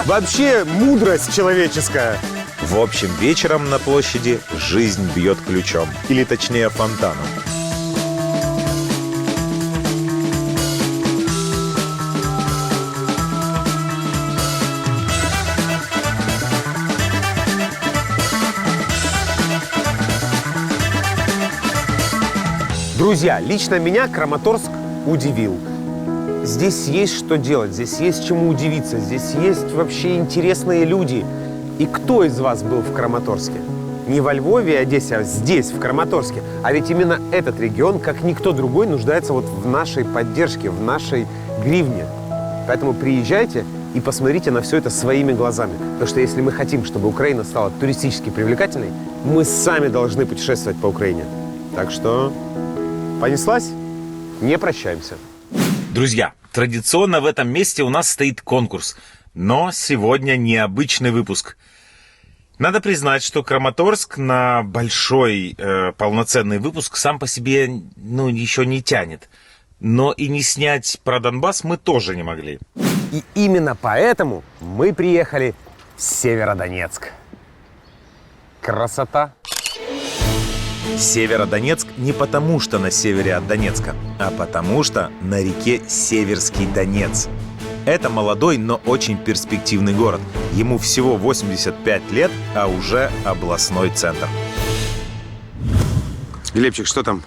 Вообще мудрость человеческая.
В общем, вечером на площади жизнь бьет ключом. Или точнее фонтаном.
Друзья, лично меня Краматорск удивил. Здесь есть что делать, здесь есть чему удивиться, здесь есть вообще интересные люди. И кто из вас был в Краматорске? Не во Львове и Одессе, а здесь, в Краматорске. А ведь именно этот регион, как никто другой, нуждается вот в нашей поддержке, в нашей гривне. Поэтому приезжайте и посмотрите на все это своими глазами. Потому что если мы хотим, чтобы Украина стала туристически привлекательной, мы сами должны путешествовать по Украине. Так что понеслась? Не прощаемся.
Друзья, традиционно в этом месте у нас стоит конкурс. Но сегодня необычный выпуск. Надо признать, что Краматорск на большой полноценный выпуск сам по себе еще не тянет. Но и не снять про Донбасс мы тоже не могли.
И именно поэтому мы приехали в Северодонецк. Красота!
Северодонецк не потому, что на севере от Донецка, а потому, что на реке Северский Донец. Это молодой, но очень перспективный город. Ему всего 85 лет, а уже областной центр.
Глебчик, что там?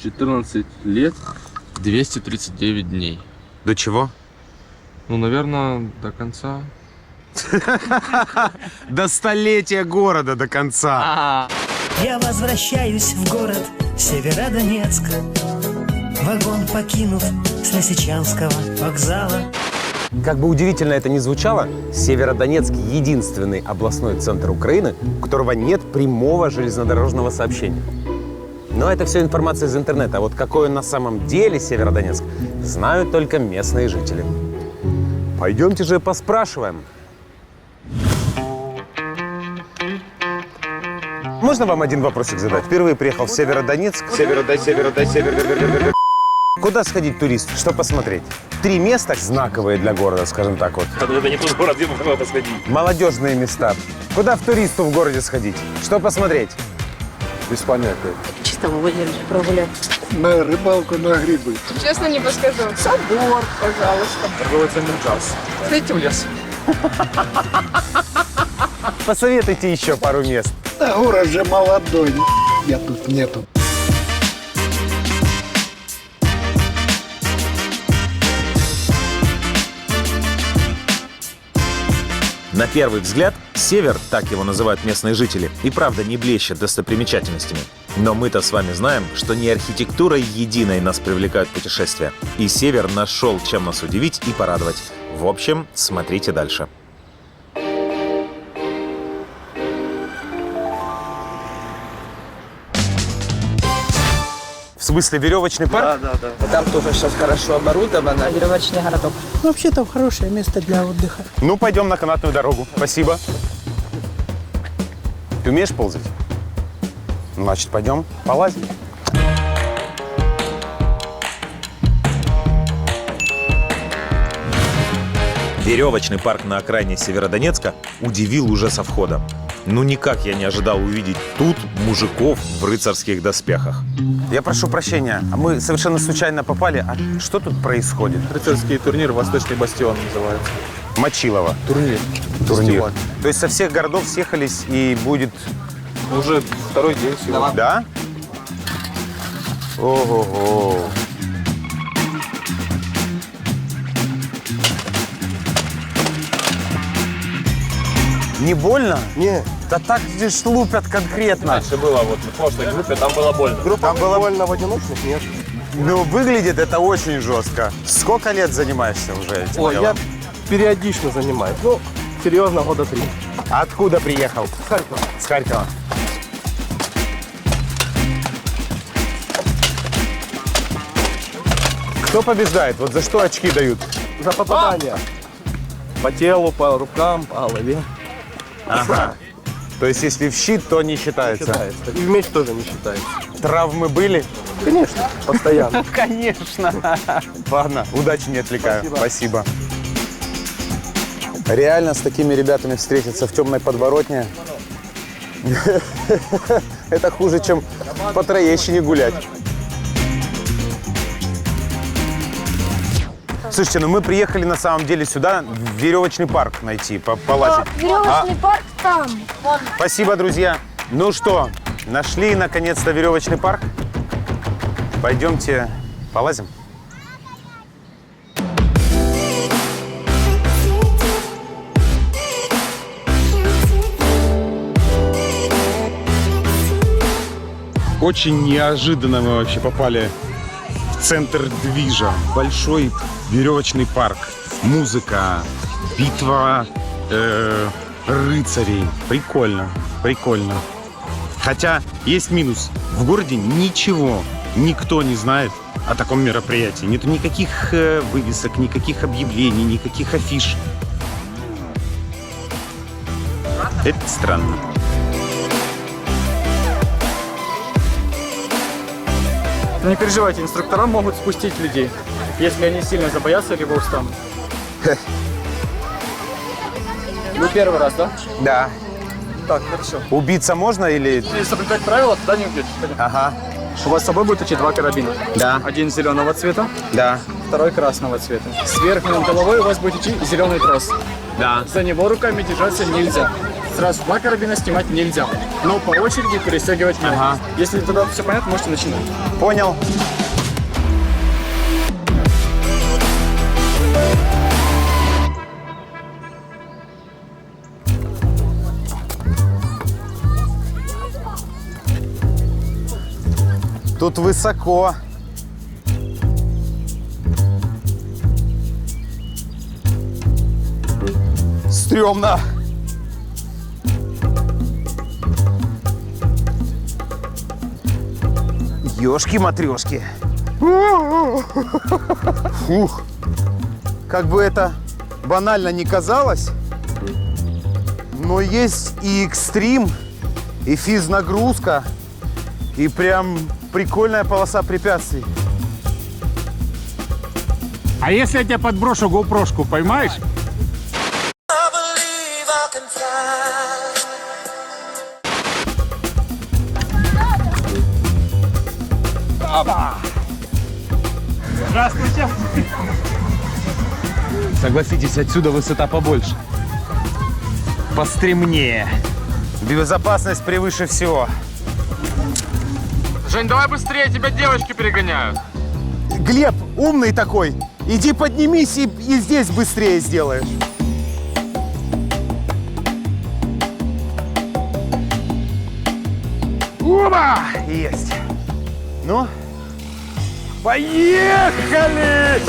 14 лет, 239 дней.
До чего?
Ну, наверное, до конца.
До столетия города до конца.
Я возвращаюсь в город Северодонецк, вагон покинув с Лисичанского вокзала.
Как бы удивительно это ни звучало, Северодонецк – единственный областной центр Украины, у которого нет прямого железнодорожного сообщения. Но это все информация из интернета. А вот какой он на самом деле Северодонецк, знают только местные жители. Пойдемте же поспрашиваем. Можно вам один вопросик задать? Впервые приехал в Северодонецк. Северодонецк. Куда сходить турист? Что посмотреть? 3 места знаковые для города, скажем так вот.
Это не тот город, где можно посходить.
Молодежные места. Куда в туристу в городе сходить? Что посмотреть?
Без понятия.
Чисто выйдем прогуляться.
На рыбалку, на грибы.
Честно не подскажу. Собор, пожалуйста.
Торговый центр «Джаз».
Сходите в лес.
Посоветуйте еще пару мест.
Да город же молодой, я тут нету.
На первый взгляд, север, так его называют местные жители, и правда не блещет достопримечательностями. Но мы-то с вами знаем, что не архитектурой единой нас привлекают путешествия. И север нашел, чем нас удивить и порадовать. В общем, смотрите дальше.
В смысле, веревочный парк?
Да.
Там тоже сейчас хорошо оборудовано.
Веревочный городок.
Вообще-то хорошее место для отдыха.
Ну, пойдем на канатную дорогу. Спасибо. Ты умеешь ползать? Значит, пойдем полазим.
Веревочный парк на окраине Северодонецка удивил уже со входа. Ну никак я не ожидал увидеть тут мужиков в рыцарских доспехах.
Я прошу прощения, а мы совершенно случайно попали. А что тут происходит?
Рыцарский турнир «Восточный бастион» называется.
Мочилово.
Турнир.
Турнир. То есть со всех городов съехались и будет...
Уже второй день сегодня.
Да? Ого-го. Не больно?
Нет.
Да так здесь лупят конкретно.
Раньше было вот в прошлой группе, там было больно.
Там было
больно в одиночных? Нет.
Ну, выглядит это очень жестко. Сколько лет занимаешься уже этим
Ой,
делом?
я периодично занимаюсь. Ну, серьезно, года 3.
А откуда приехал?
С Харькова.
С Харькова. Кто побеждает? Вот за что очки дают?
За попадание. По телу, по рукам, по голове.
Ага. То есть, если в щит, то не считается?
Считается. И в меч тоже не считается.
Травмы были?
Конечно, постоянно.
Конечно. Ладно, удачи не отвлекаю. Спасибо. Реально с такими ребятами встретиться в темной подворотне – это хуже, чем по Троещине гулять. Слушайте, ну мы приехали на самом деле сюда в веревочный парк найти, полазить.
Веревочный парк там. Вон.
Спасибо, друзья. Ну что, нашли наконец-то веревочный парк? Пойдемте полазим.
Очень неожиданно мы вообще попали в центр движа. Большой веревочный парк. Музыка, битва рыцарей. Прикольно, прикольно. Хотя есть минус. В городе ничего, никто не знает о таком мероприятии. Нету никаких вывесок, никаких объявлений, никаких афиш. Это странно.
Не переживайте, инструктора могут спустить людей, если они сильно забоятся либо устанут. Вы первый раз, да?
Да.
Так, хорошо.
Убиться можно или...
Если соблюдать правила, тогда не убьете.
Ага.
У вас с собой будет идти 2 карабина.
Да.
Один зеленого цвета,
Да.
второй красного цвета. Сверху над головой у вас будет идти зеленый трос.
Да.
За него руками держаться нельзя. Сразу 2 карабина снимать нельзя, но по очереди перестегивать можно. Если тогда все понятно, можете начинать.
Понял. Тут высоко. Стрёмно. Ёшки-матрёшки. Фух. Как бы это банально не казалось, но есть и экстрим, и физнагрузка, и прям прикольная полоса препятствий.
А если я тебя подброшу GoPro-шку, поймаешь?
Здравствуйте.
Согласитесь, отсюда высота побольше. Постремнее. Безопасность превыше всего.
Жень, давай быстрее, тебя девочки перегоняют.
Глеб, умный такой. Иди поднимись и здесь быстрее сделаешь. Оба! Есть. Ну, поехали!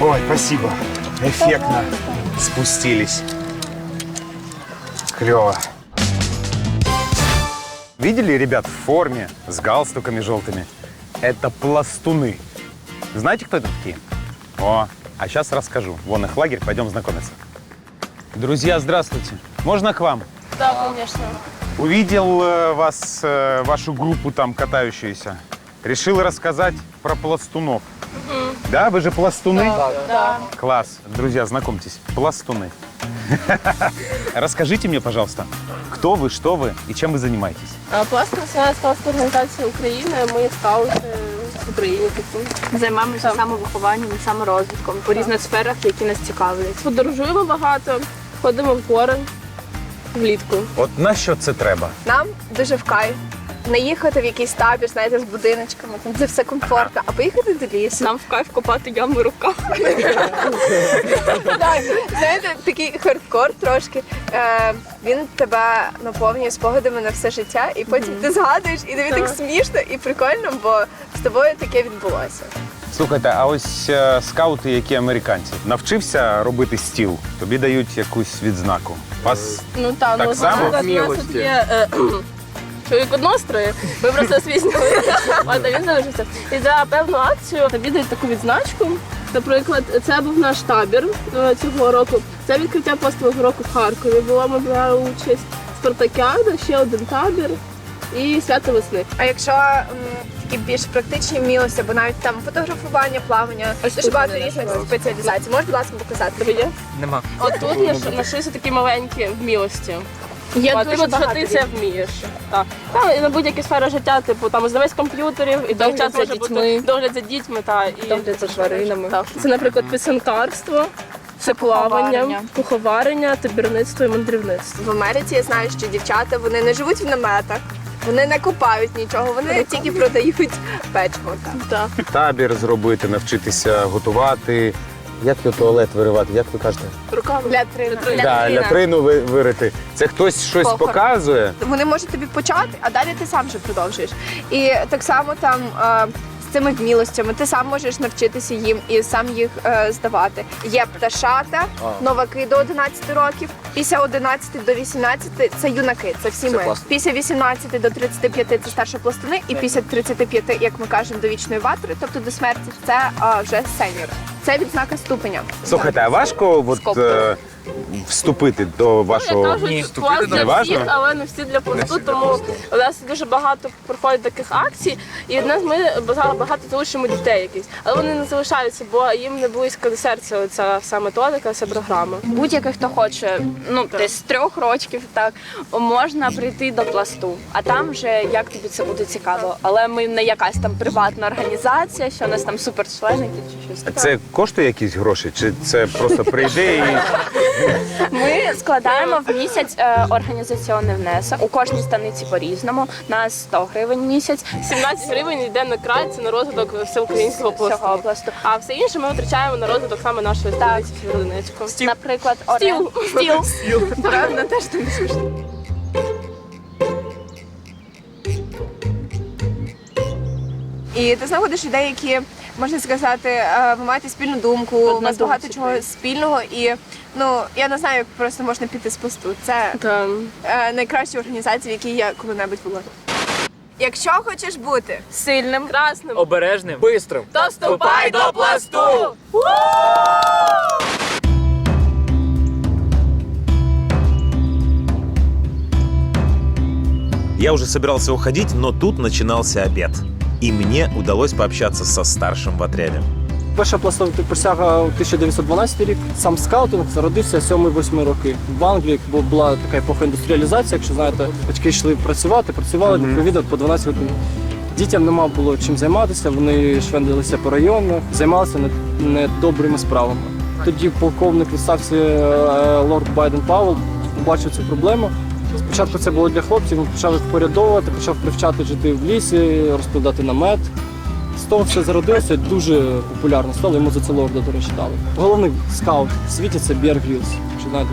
Ой, спасибо. Эффектно спустились. Клево. Видели ребят в форме, с галстуками желтыми? Это пластуны. Знаете, кто это такие? О, а сейчас расскажу. Вон их лагерь, пойдем знакомиться. Друзья, здравствуйте. Можно к вам?
Да, конечно.
Увидел вашу группу там катающуюся. Решил рассказать про пластунов. Да, вы же пластуны?
Да.
Класс. Друзья, знакомьтесь, пластуны. Расскажите мне, пожалуйста, кто вы, что вы и чем вы занимаетесь?
Пласт національна скаутська організація України. Ми скаути в Україні. Займаємося самовихованням і саморозвитком по різних сферах, які нас цікавлять. Подорожуємо багато, ходимо в гори влітку.
От на що це треба?
Нам дуже в кайф. Не їхати в якийсь табір, знаєте, з будиночками, там це все комфортно, а поїхати до лісу.
Нам в кайф копати ями руками.
Знаєте, такий хардкор трошки. Він тебе наповнює спогадами на все життя, і потім ти згадуєш, і тобі так смішно і прикольно, бо з тобою таке відбулося.
Слухайте, а ось скаути, які американці, навчився робити стіл, тобі дають якусь відзнаку. Вас так само?
У нас тут є чоловік однострої, ми просто свій зняли, а він залишився. І за певну акцію тобі дають таку відзначку. Наприклад, це був наш табір цього року. Це відкриття постового року в Харкові було, ми брали участь. Спартакіада, ще один табір і свято весни.
А якщо такі більш практичні вмілості, або навіть там фотографування, плавання, дуже багато різних спеціалізацій. Можеш, будь ласка, показати?
Тобі є?
Нема.
От тут нашилися такі маленькі вмілості.
Є
а
дуже
ти
багато
ти це вмієш. Так. І на будь-які сфери життя, типу там здавець комп'ютерів, і
догляд за дітьми.
Догляд за дітьми, і
Догляд за тваринами.
Так. Це, наприклад, писанкарство, це плавання, куховарення, табірництво і мандрівництво.
В Америці я знаю, що дівчата, вони не живуть в наметах, вони не купають нічого, вони тільки продають печиво.
Так.
Табір зробити, навчитися готувати. Як його туалет виривати? Як ви кажете?
Руками.
Лятрину вирити. Це хтось щось показує?
Вони можуть тобі почати, а далі ти сам вже продовжуєш. І так само там з цими вмілостями ти сам можеш навчитися їм і сам їх здавати. Є пташата, новаки до 11 років, після 11 до 18 – це юнаки, це всі ми. Після 18 до 35 – це старшопластуни, і після 35, як ми кажемо, до вічної ватри, тобто до смерті, це вже сеньори. Це відзнака ступеня.
Слухайте, а важко вступити до вашого...
Кажуть, пласт для всіх, але не всі для пласту, тому у нас дуже багато проходить таких акцій, і в нас ми багато залишимо дітей якісь, але вони не залишаються, бо їм не близько до серця ця вся методика, ця програма.
Будь-який, хто хоче, десь з 3 років, так, можна прийти до пласту, а там вже як тобі це буде цікаво. Але ми не якась там приватна організація, що у нас там суперчленики чи щось таке.
Це коштує якісь гроші, чи це просто прийде і...
Ми складаємо в місяць організаційний внесок. У кожній станиці по-різному. На 100 гривень в місяць.
17 гривень йде на край, це на розвиток всеукраїнського пласту. А все інше ми витрачаємо на розвиток саме нашої станиці Сєвєродонецьку.
Наприклад, стіл. Правда, теж там смішно. І ти знаходиш людей, які, можна сказати, ви маєте спільну думку, у вас багато чого спільного, і я не знаю, як просто можна піти з пласту. Це найкращі організації, в якій я коли-небудь була. Якщо хочеш бути сильним,
красним,
обережним, бистрим,
то вступай до пласту!
Я уже собирался уходить, но тут начинался обед. И мне удалось пообщаться со старшим в отряде.
Перша пластова присяга у 1912 рік. Сам скаутинг зародився 7-8 роки. В Англії була така епоха індустріалізації, якщо знаєте, батьки йшли працювали відповідно по 12 годин. Дітям нема було чим займатися, вони швендилися по районах, займалися недобрими справами. Тоді полковник відставці лорд Байден Пауелл побачив цю проблему. Спочатку це було для хлопців, він почав їх впорядовувати, почав привчати жити в лісі, розкладати намет. З того все зародилося, дуже популярно стало, йому за це лорда, до речі, дали. Головний скаут в світі – це Бєр Грілс, якщо знаєте.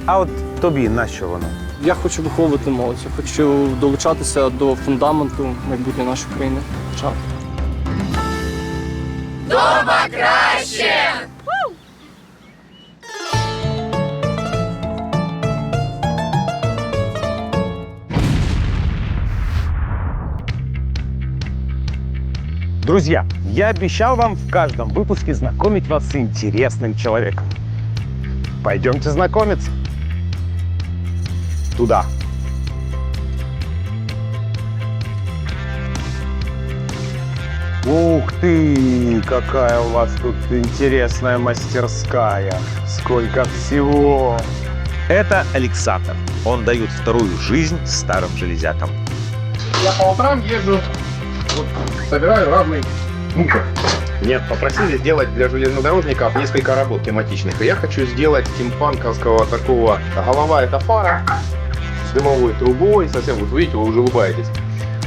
А от тобі на що воно?
Я хочу виховувати молодь, я хочу долучатися до фундаменту майбутньої нашої країни.
Дома краще!
Друзья, я обещал вам в каждом выпуске знакомить вас с интересным человеком. Пойдемте знакомиться. Туда. Ух ты, какая у вас тут интересная мастерская. Сколько всего.
Это Александр. Он дает вторую жизнь старым железякам.
Я по утрам езжу, собираю разный мусор. Мне попросили сделать для железнодорожников несколько работ тематичных. И я хочу сделать стимпанковского такого. Голова — это фара с дымовой трубой. Совсем, вот видите, вы уже улыбаетесь.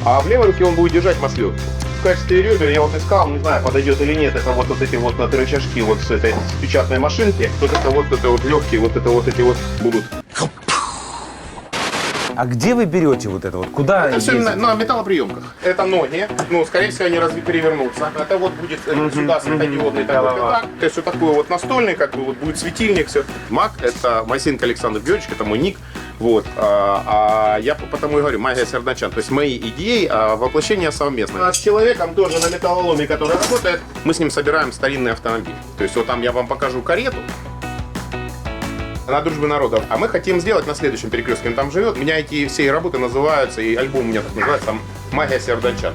А в левой руке он будет держать маслётку. В качестве ребер я вот искал, не знаю, подойдет или нет, это вот эти вот рычажки вот с этой печатной машинки. Вот это вот легкие, вот эти вот будут.
А где вы берете вот это вот? Куда?
Это все на металлоприемках. Это ноги, скорее всего, они перевернутся. Это вот будет сюда светодиодный такой пятак. То есть вот такой вот настольный, как бы вот будет светильник, все. Маг — это Масинко Александр Георгиевич, это мой ник. Вот. А я потому и говорю, магия сердачан. То есть мои идеи, воплощение совместное. А с человеком тоже на металлоломе, который работает, мы с ним собираем старинный автомобиль. То есть вот там я вам покажу карету на Дружбе народов. А мы хотим сделать на следующем перекрестке, он там живет. У меня эти все работы называются, и альбом у меня так называется, там «Магия сердачан».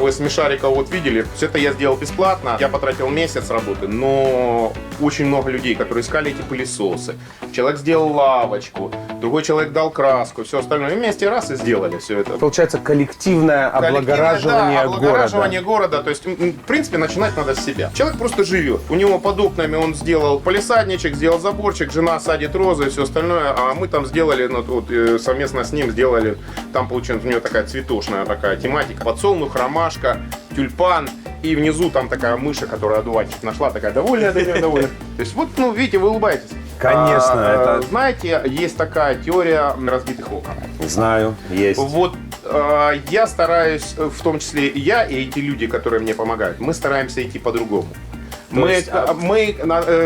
Вы смешариков вот видели, все это я сделал бесплатно. Я потратил месяц работы, но очень много людей, которые искали эти пылесосы. Человек сделал лавочку, другой человек дал краску, все остальное. И вместе раз и сделали все это.
Получается коллективное облагораживание,
облагораживание города. То есть, в принципе, начинать надо с себя. Человек просто живет. У него под окнами он сделал палисадничек, сделал заборчик, жена садит розы и все остальное. А мы там сделали, совместно с ним сделали, там получилась у него такая цветочная такая тематика. Подсолнух, ромашка, тюльпан. И внизу там такая мыша, которая одуванчик нашла, такая довольная, довольная. То есть вот, видите, вы улыбаетесь.
Конечно.
Знаете, есть такая теория разбитых окон.
Знаю, есть.
Вот я стараюсь, в том числе и я, и эти люди, которые мне помогают, мы стараемся идти по-другому. Мы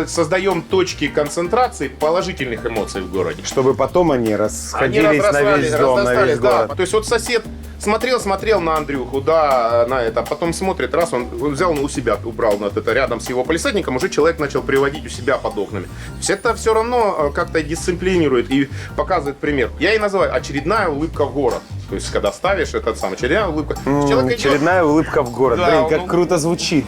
создаем точки концентрации положительных эмоций в городе.
Чтобы потом они расходились на весь дом, на весь город.
Да. То есть вот сосед Смотрел на Андрюху, да, на это. Потом смотрит, раз он взял у себя, убрал вот это рядом с его палисадником, уже человек начал приводить у себя под окнами. То есть это все равно как-то дисциплинирует и показывает пример. Я и называю очередная улыбка в город. То есть, когда ставишь этот самый, очередная улыбка.
Очередная улыбка в город.
Да,
Блин, как круто звучит.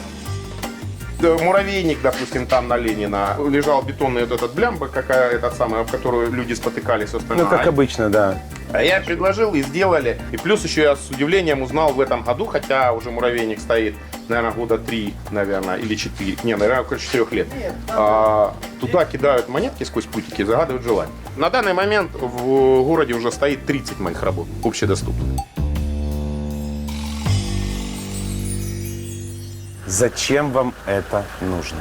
Муравейник, допустим, там на Ленина лежал бетонный вот этот блямба, какая этот самый, об которую люди спотыкались.
Ну, как обычно, да.
А я предложил и сделали. И плюс еще я с удивлением узнал в этом году, хотя уже муравейник стоит, наверное, года 3, наверное, или 4. Не, наверное, около 4 лет. Туда кидают монетки сквозь путики и загадывают желание. На данный момент в городе уже стоит 30 моих работ общедоступных.
Зачем вам это нужно?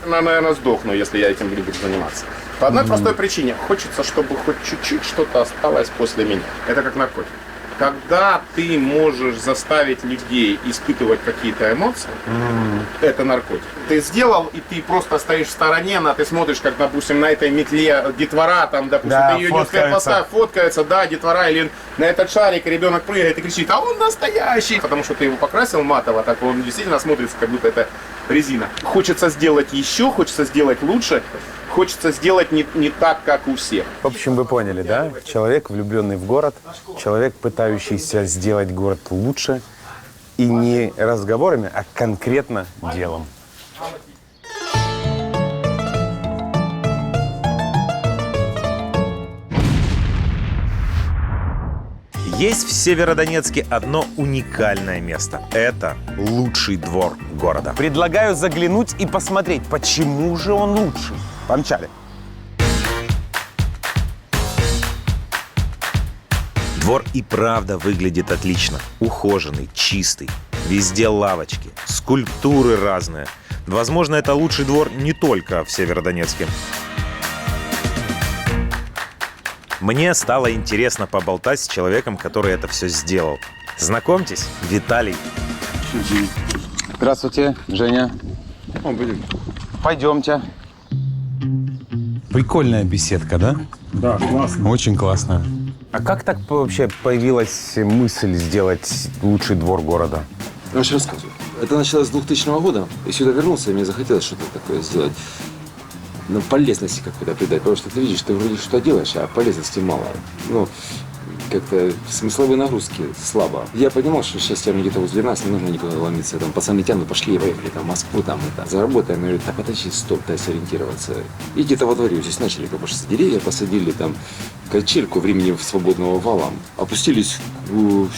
Я, наверное, сдохну, если я этим буду заниматься. По одной простой причине. Хочется, чтобы хоть чуть-чуть что-то осталось после меня. Это как наркотик. Когда ты можешь заставить людей испытывать какие-то эмоции, это наркотик. Ты сделал, и ты просто стоишь в стороне, ты смотришь, как, допустим, на этой метле детвора, там, допустим,
да,
ты ее не успел поставить, фоткается, да, детвора, или на этот шарик ребенок прыгает и кричит, а он настоящий! Потому что ты его покрасил матово, так он действительно смотрится, как будто это резина. Хочется сделать еще, хочется сделать лучше. Хочется сделать не так, как у всех.
В общем, вы поняли, да? Человек, влюбленный в город, человек, пытающийся сделать город лучше, и не разговорами, а конкретно делом.
Есть в Северодонецке одно уникальное место. Это лучший двор города.
Предлагаю заглянуть и посмотреть, почему же он лучше. Помчали.
Двор и правда выглядит отлично. Ухоженный, чистый. Везде лавочки, скульптуры разные. Возможно, это лучший двор не только в Северодонецке. Мне стало интересно поболтать с человеком, который это все сделал. Знакомьтесь, Виталий.
Здравствуйте, Женя. Пойдемте.
Прикольная беседка, да?
Да, классно.
Очень классно.
А как так вообще появилась мысль сделать лучший двор города?
Я вам рассказываю. Это началось с 2000 года. Я сюда вернулся, и мне захотелось что-то такое сделать. Ну, полезности какой-то придать. Потому что ты видишь, ты вроде что-то делаешь, а полезности мало. Ну, как-то смысловые нагрузки слабо. Я понимал, что сейчас тянут где-то возле нас, не нужно никуда ломиться. Там пацаны тянут, пошли, поехали там в Москву, там это. Заработаем. Я говорю, да подожди, стоп, дай сориентироваться. И где-то во дворе здесь начали, как бы, деревья посадили, там качельку времени свободного вала. Опустились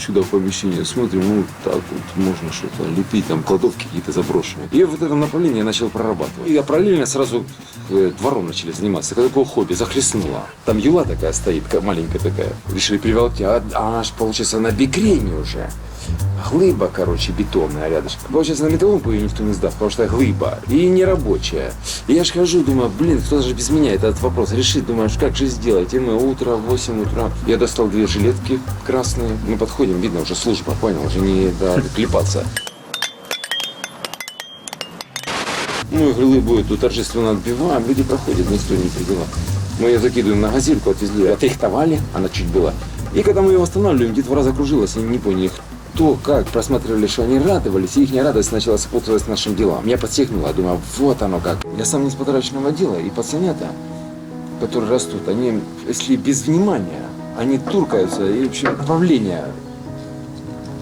сюда в помещение, смотрим, ну так вот можно что-то лепить, там кладовки какие-то заброшенные. И в этом направлении я начал прорабатывать. И параллельно сразу двором начали заниматься. Такое хобби захлестнуло. Там юла такая стоит, маленькая такая. Решили приволокти, а она ж получается на бикрень уже. Глыба, короче, бетонная рядышком. Получается, на металлоломку ее никто не сдаст, потому что глыба. И нерабочая. И я ж хожу, думаю, блин, кто же без меня этот вопрос решит. Думаешь, как же сделать? И мы утро, 8 утра. Я достал 2 жилетки красные. Мы подходим, видно, уже служба, понял, уже не клепаться. Ну и глыбу эту торжественно отбиваем, люди проходят, никто не придела. Мы ее закидываем на газельку, отвезли, отрихтовали, она чуть была. И когда мы ее восстанавливаем, детвора закружилась, они не поняли, кто, как, просматривали, что они радовались, и их радость начала сопутствовать нашим делам. Меня подстегнуло, думаю, вот оно как. Я сам не из подарочного отдела, и пацанята, которые растут, они, если без внимания, они туркаются, и вообще управление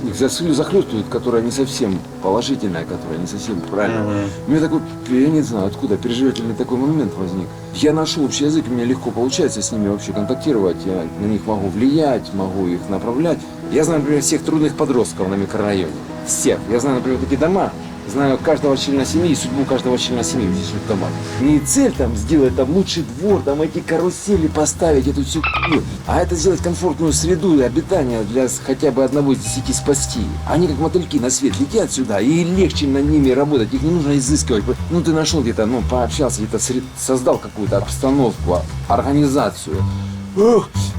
их захлестывают, которое не совсем положительное, которое не совсем правильное. У меня такой, я не знаю откуда, переживательный такой момент возник. Я нашел общий язык, мне легко получается с ними вообще контактировать, я на них могу влиять, могу их направлять. Я знаю, например, всех трудных подростков на микрорайоне. Всех. Я знаю, например, такие дома, знаю каждого члена семьи и судьбу каждого члена семьи в этих домах. Не цель там сделать там лучший двор, там эти карусели поставить, эту всю хуйню, а это сделать комфортную среду и обитание для хотя бы одного из 10 спасти. Они как мотыльки на свет летят сюда, и легче над ними работать, их не нужно изыскивать. Ну ты нашел где-то, ну пообщался, где-то создал какую-то обстановку, организацию.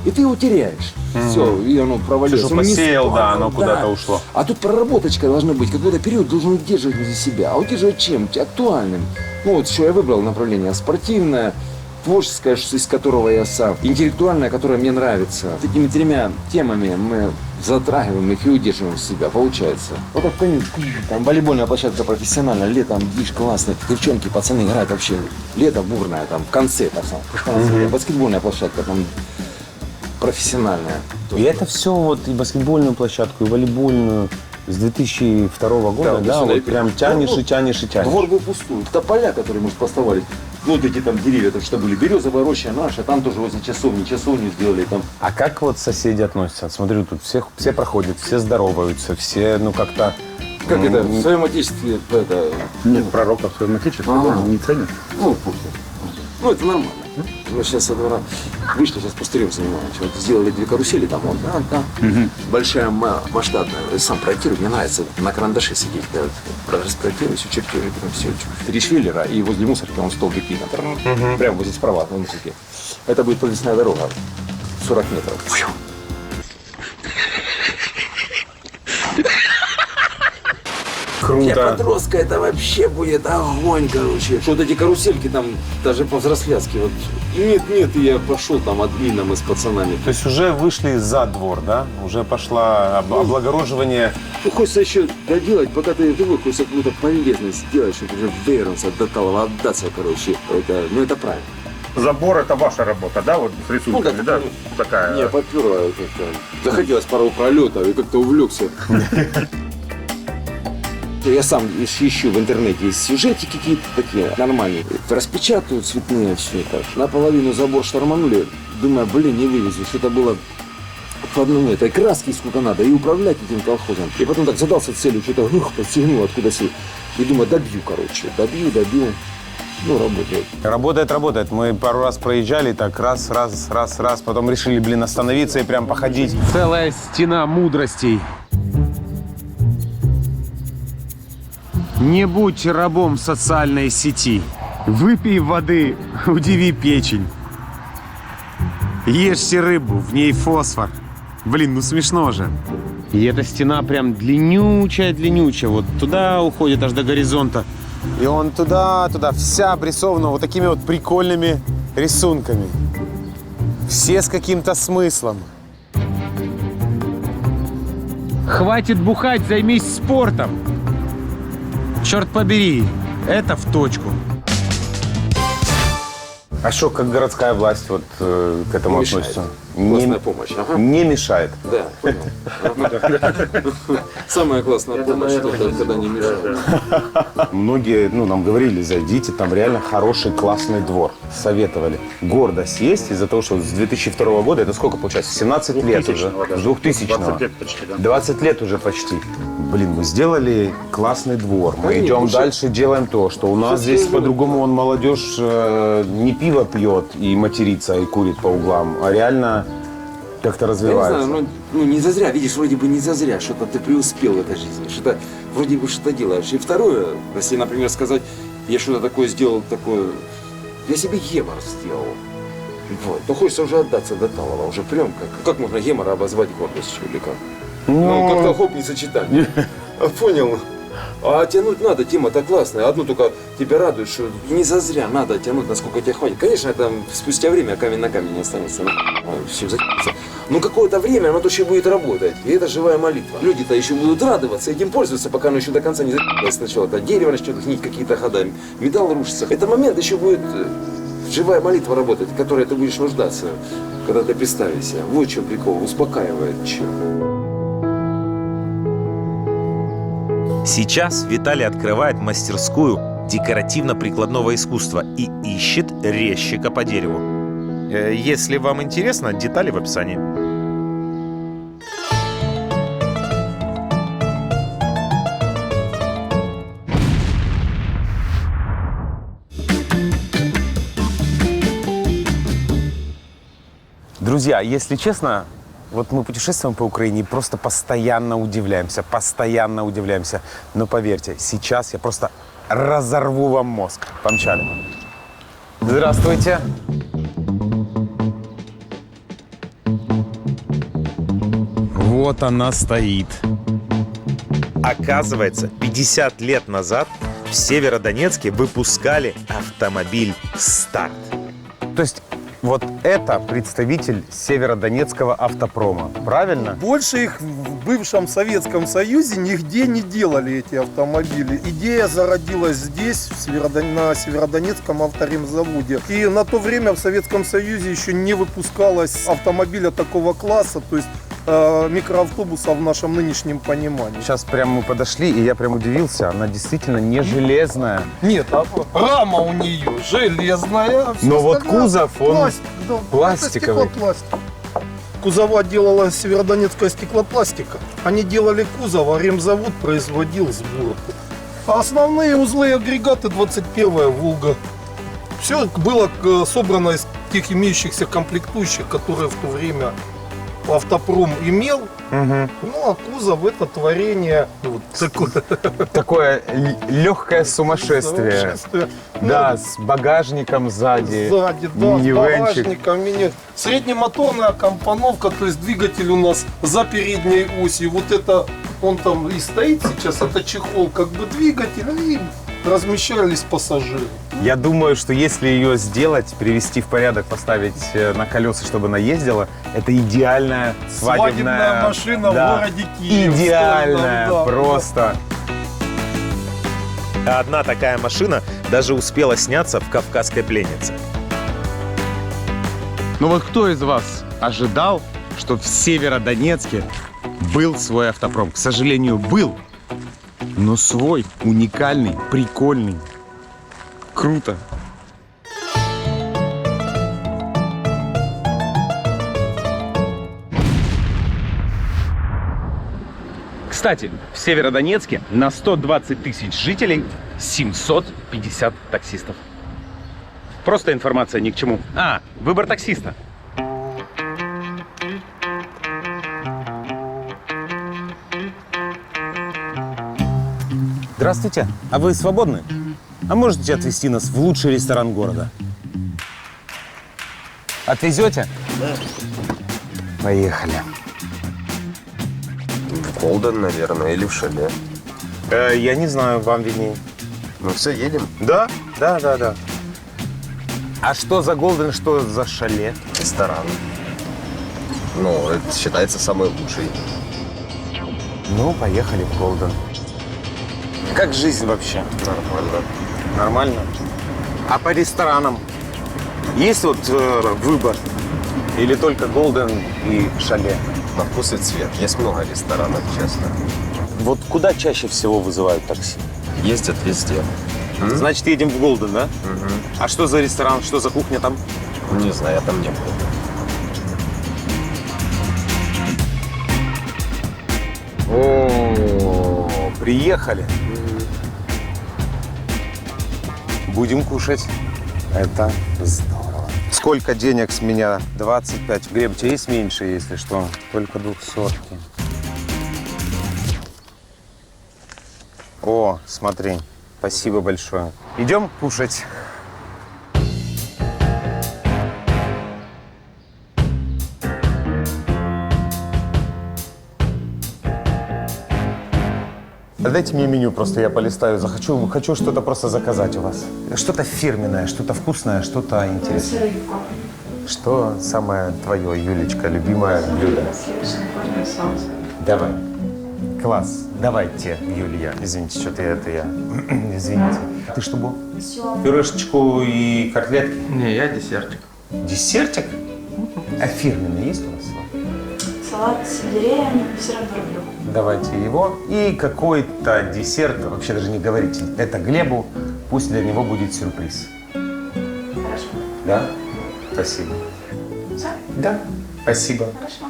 И ты его теряешь. Все, и оно провалилось.
Ты же посеял, да, оно куда-то ушло.
А тут проработочка должна быть, какой-то период должен удерживать за себя. А удерживать чем? Актуальным. Ну вот, что я выбрал направление спортивное, творческое, из которого я сам, интеллектуальное, которое мне нравится. Этими тремя темами мы затрагиваем их и удерживаем себя, получается. Вот так, там волейбольная площадка профессиональная, летом движ классный, девчонки, пацаны играют вообще, лето бурное, там, в конце, так сказать, баскетбольная площадка, там, профессиональная.
И это все вот и баскетбольную площадку, и волейбольную с 2002 года, да, вот прям тянешь и тянешь и тянешь.
Двор был пустой. Это поля, которые мы поставали. Вот эти там деревья, там что были, березовая роща наша, там тоже возле часовню сделали там.
А как вот соседи относятся? Смотрю, тут все проходят, все здороваются, все, ну, как-то...
Как это, в своем отечестве, это...
Нет пророка в своем отечестве, не ценят.
Ну, ну, это нормально. Мы сейчас со двора вышли, сейчас пустырем занимаемся. Вот сделали 2 карусели там, вот, да. Большая, масштабная. Я сам проектирую, мне нравится на карандаше сидеть. Да, распроектирую, все чертежи, прям все. 3 швеллера, и возле мусорки он столбики. Прямо вот здесь справа, на мусорке. Это будет подвесная дорога, 40 метров.
Круто.
Для подростка это вообще будет огонь, короче. Что вот эти карусельки там, даже повзрослятски, вот. Нет, я пошел там админом и с пацанами.
То есть уже вышли за двор, да? Уже пошло облагороживание.
Ну, хочется еще доделать, пока ты хочется какую-то полезность сделать, чтобы уже вернуться до Талова, отдаться, короче. Это правильно.
Забор — это ваша работа, да, вот с рисунками, да? Такая.
Не, попёрло как-то. Захотелось пару пролетов и как-то увлекся. Я сам ищу в интернете сюжетики какие-то такие нормальные. Распечатывают цветные все это. Наполовину забор шторманули. Думаю, не вывезу. Что-то было по одному этой краски сколько надо. И управлять этим колхозом. И потом так задался целью, что-то подтянул откуда сил. И думаю, добью, короче. Добью. Ну, работает.
Работает. Мы пару раз проезжали, так раз. Потом решили, остановиться и прям походить. Целая стена мудростей. Не будь рабом социальной сети. Выпей воды, удиви печень. Ешьте рыбу, в ней фосфор. Ну смешно же. И эта стена прям длиннючая. Вот туда уходит аж до горизонта. И он туда, вся обрисована вот такими вот прикольными рисунками. Все с каким-то смыслом. Хватит бухать, займись спортом. Черт побери, это в точку. А что, как городская власть вот к этому относится?
Классная помощь.
Не мешает.
Да, понял. Самая классная помощь, когда не мешает.
Многие, нам говорили, зайдите, там реально хороший, классный двор. Советовали. Гордость есть из-за того, что с 2002 года, это сколько получается? 17 лет уже. С 2000-го.
20 лет почти, да.
20 лет уже почти. Мы сделали классный двор. Мы идем дальше, делаем то, что у нас здесь по-другому молодежь не пиво пьет и матерится, и курит по углам, а реально как-то развивается.
Я не знаю, не зазря, видишь, вроде бы не зазря, что-то ты преуспел в этой жизни, что-то вроде бы что-то делаешь. И второе, если, например, сказать, я что-то такое сделал, я себе гемор сделал. Вот. То хочется уже отдаться до Талова, уже прям как можно гемора обозвать гордостью или как? Как-то хоп, не сочетать. Понял? А тянуть надо, Тима-то классная. Одно только тебя радует, что не зазря надо тянуть, насколько тебе хватит. Конечно, это спустя время камень на камень не останется. Все закинется. Но какое-то время оно еще будет работать. И это живая молитва. Люди-то еще будут радоваться, этим пользоваться, пока оно еще до конца не закинется. Сначала это дерево начнет гнить какие-то хода, металл рушится. Это момент еще будет живая молитва работать, в которой ты будешь нуждаться, когда ты представишься. Вот в чем прикол, успокаивает.
Сейчас Виталий открывает мастерскую декоративно-прикладного искусства и ищет резчика по дереву. Если вам интересно, детали в описании.
Друзья, если честно, вот мы путешествуем по Украине и просто постоянно удивляемся. Но поверьте, сейчас я просто разорву вам мозг. Помчали. Здравствуйте. Вот она стоит.
Оказывается, 50 лет назад в Северодонецке выпускали автомобиль «Старт».
То есть вот это представитель Северодонецкого автопрома, правильно?
Больше их в бывшем Советском Союзе нигде не делали, эти автомобили. Идея зародилась здесь, на Северодонецком авторемзаводе. И на то время в Советском Союзе еще не выпускалось автомобиля такого класса, то есть микроавтобуса в нашем нынешнем понимании.
Сейчас прямо мы подошли, и я прям удивился, она действительно не железная.
Нет, рама у нее железная.
Но вот кузов, он
пластик, да,
пластиковый.
Это стеклопластик. Кузова делала Северодонецкая стеклопластика. Они делали кузов, а ремзавод производил сборку. А основные узлы и агрегаты 21-я «Волга». Все было собрано из тех имеющихся комплектующих, которые в то время автопром имел. Ну, а кузов — это творение вот
такое легкое сумасшествие. Да, с багажником сзади.
Сзади, да, с багажником. Среднемоторная компоновка, то есть двигатель у нас за передней осью. Вот это он там и стоит сейчас, это чехол как бы двигателя, и размещались пассажиры.
Я думаю, что если ее сделать, привести в порядок, поставить на колеса, чтобы она ездила, это идеальная свадебная
машина в городе Киев.
Идеальная,
да,
просто.
Одна такая машина даже успела сняться в «Кавказской пленнице».
Ну вот кто из вас ожидал, что в Северодонецке был свой автопром? К сожалению, был. Но свой, уникальный, прикольный. Круто. Кстати, в Северодонецке на 120 тысяч жителей 750 таксистов. Просто информация ни к чему. Выбор таксиста. Здравствуйте. А вы свободны? А можете отвезти нас в лучший ресторан города? Отвезете?
Да.
Поехали.
В Голден, наверное, или в Шале.
Я не знаю, вам виднее.
Ну все, едем?
Да. А что за Голден, что за Шале?
Ресторан. Ну, это считается самый лучший.
Ну, поехали в Голден. Как жизнь вообще?
Нормально.
Нормально? А по ресторанам есть вот выбор? Или только Голден и Шале?
На вкус и цвет. Есть много ресторанов, честно.
Вот куда чаще всего вызывают такси?
Ездят везде.
Значит, едем в Голден, да? А что за ресторан, что за кухня там?
Не знаю, я там не был.
О, приехали. Будем кушать. Это здорово. Сколько денег с меня? 25. Глеб, у тебя есть меньше, если что? Только 200. О, смотри. Спасибо большое. Идем кушать. Дайте мне меню, просто я полистаю. Хочу что-то просто заказать у вас. Что-то фирменное, что-то вкусное, что-то интересное. Что самое твое, Юлечка, любимое блюдо? Давай. Класс. Давайте, Юлия. Извините, что-то это я. Извините. Ты что был? Пюрешечку и котлетки?
Не, я десертик.
Десертик? А фирменный есть у вас?
Салат с сельдереем, сырым люблю.
Давайте его. И какой-то десерт, вообще даже не говорите, это Глебу, пусть для него будет сюрприз.
Хорошо.
Да? Спасибо.
Все?
Да. Спасибо.
Хорошо.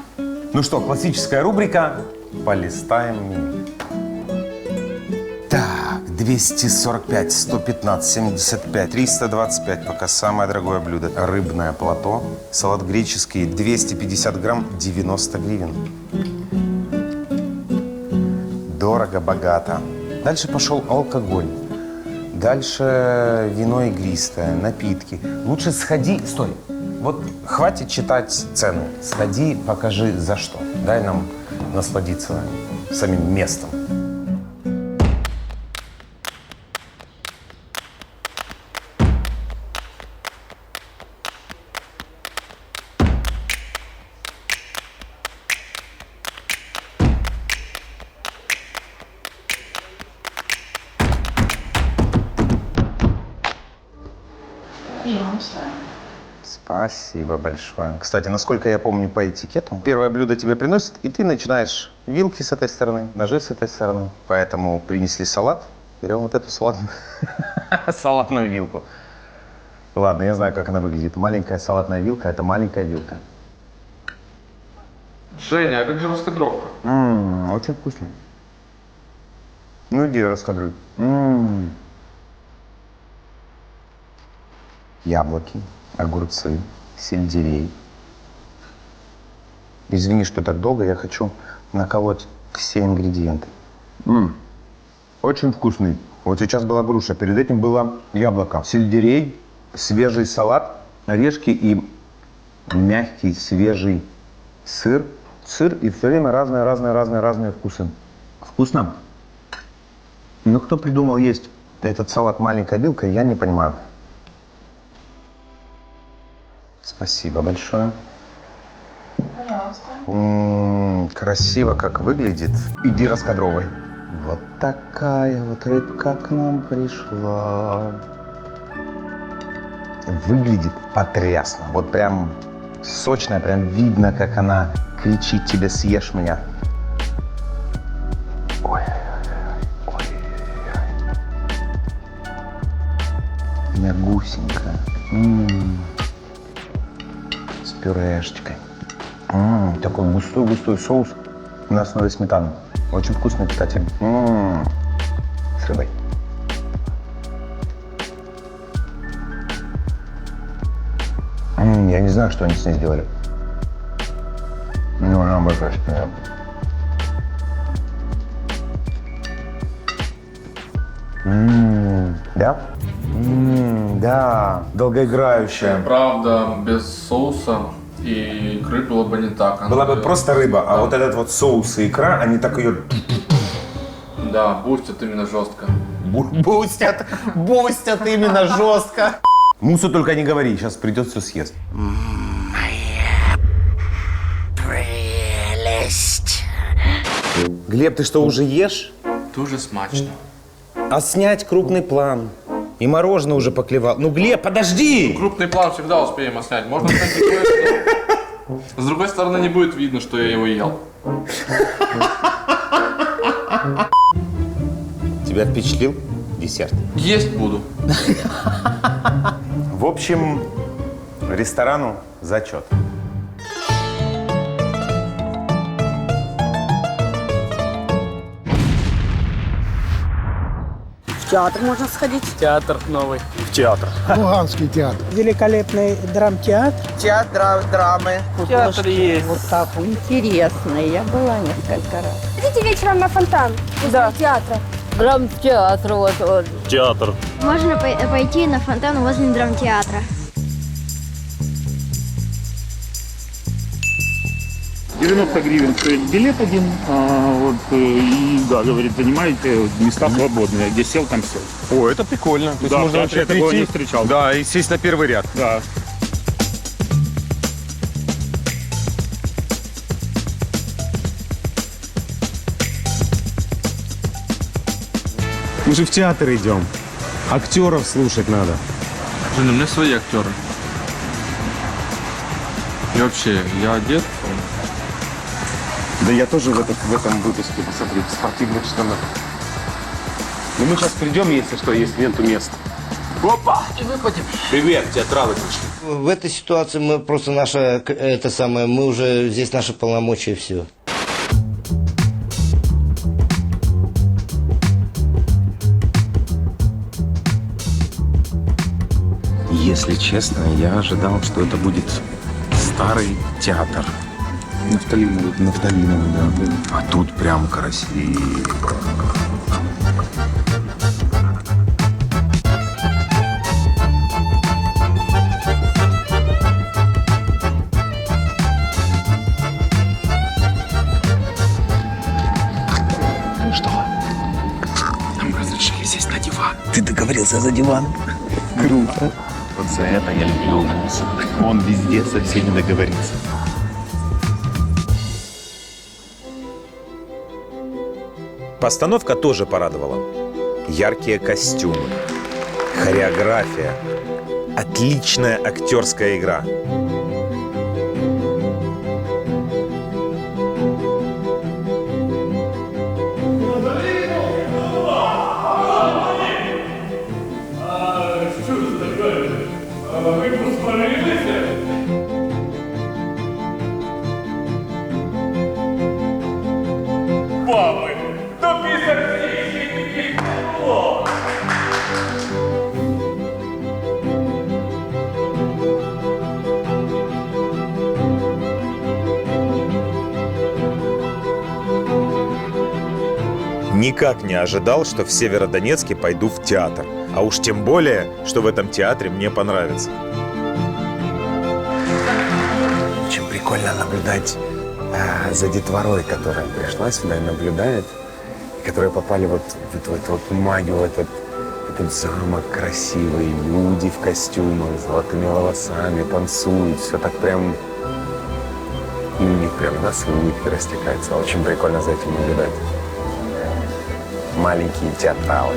Ну что, классическая рубрика «Полистаем меню». Так, 245, 115, 75, 325, пока самое дорогое блюдо. Рыбное плато, салат греческий, 250 грамм, 90 гривен. Дорого, богато. Дальше пошел алкоголь. Дальше вино игристое, напитки. Лучше сходи, стой. Вот хватит читать цены. Сходи, покажи за что. Дай нам насладиться самим местом.
Пожалуйста.
Спасибо большое. Кстати, насколько я помню по этикету, первое блюдо тебе приносят, и ты начинаешь вилки с этой стороны, ножи с этой стороны. Поэтому принесли салат, берем вот эту салатную вилку. Ладно, я знаю, как она выглядит. Маленькая салатная вилка – это маленькая вилка.
Женя, а как же раскадровка?
Очень вкусно. Ну иди раскадруй. Яблоки, огурцы, сельдерей. Извини, что так долго, я хочу наколоть все ингредиенты. Очень вкусный. Вот сейчас была груша, перед этим было яблоко, сельдерей, свежий салат, орешки и мягкий свежий сыр. Сыр и все время разные вкусы. Вкусно? Но кто придумал есть этот салат маленькой вилкой, я не понимаю. Спасибо большое.
Пожалуйста.
Красиво как выглядит. Иди раскадровывай. Вот такая вот рыбка к нам пришла. Выглядит потрясно. Вот прям сочная, прям видно, как она кричит тебе: съешь меня. Мягусенькая. С пюрешечкой. Такой густой соус на основе сметаны. Очень вкусный, кстати. С рыбой. Я не знаю, что они с ней сделали. Ну, она божественная. Да? Да, долгоиграющая.
Правда, без соуса и икры было бы не так. Она
Была бы просто рыба, а вот этот вот соус и икра, они так ее...
Да, бустят именно жестко.
Бустят именно жестко. Мусу только не говори, сейчас придет, все съест.
Прелесть.
Глеб, ты что, уже ешь?
Дуже смачно.
А снять крупный план? И мороженое уже поклевал. Ну, Глеб, подожди!
Крупный план всегда успеем снять. Можно снять такое, но с другой стороны не будет видно, что я его ел.
Тебя впечатлил десерт?
Есть буду.
В общем, ресторану зачет.
В театр можно сходить.
Театр новый.
В театр.
Луганский театр. Великолепный драмтеатр.
Театр драмы.
Театр есть.
Вот так интересно. Я была несколько раз.
Идите вечером на фонтан возле театра.
Драмтеатр вот.
Театр.
Можно пойти на фонтан возле драмтеатра.
90 гривен стоит билет один. И, да, говорит, занимаете места свободные. Где сел, там сел.
О, это прикольно. То есть
Да,
можно
я
вообще
такого
прийти,
не встречал.
Да, и сесть на первый ряд.
Да.
Мы же в театр идем. Актеров слушать надо.
Женя, у меня свои актеры. И вообще, я одет.
Да я тоже в этом выпуске, посмотри, в спортивных штанах. Ну мы сейчас придем, если что, есть нету мест. Опа!
И выхватим.
Привет, театралы пришли.
В этой ситуации мы просто мы уже здесь наши полномочия, все.
Если честно, я ожидал, что это будет старый театр.
Нафталиновый.
Нафталиновый, да. А тут прям красиво.
Ну что? Нам разрешили сесть на диван. Ты договорился за диван?
Круто. Вот за это я люблю Мусу. Он везде со всеми договорится. Постановка тоже порадовала. Яркие костюмы, хореография,
отличная актерская игра.
Бабы, до писарки тепло.
Никак не ожидал, что в Северодонецке пойду в театр. А уж тем более, что в этом театре мне понравится.
Очень прикольно наблюдать за детворой, которая пришла сюда и наблюдает, и которые попали вот в эту вот магию, в этот замок красивый, люди в костюмах, с золотыми волосами, танцуют, все так прям, и у них прям улыбки растекаются. Очень прикольно за этим наблюдать. Маленькие театралы.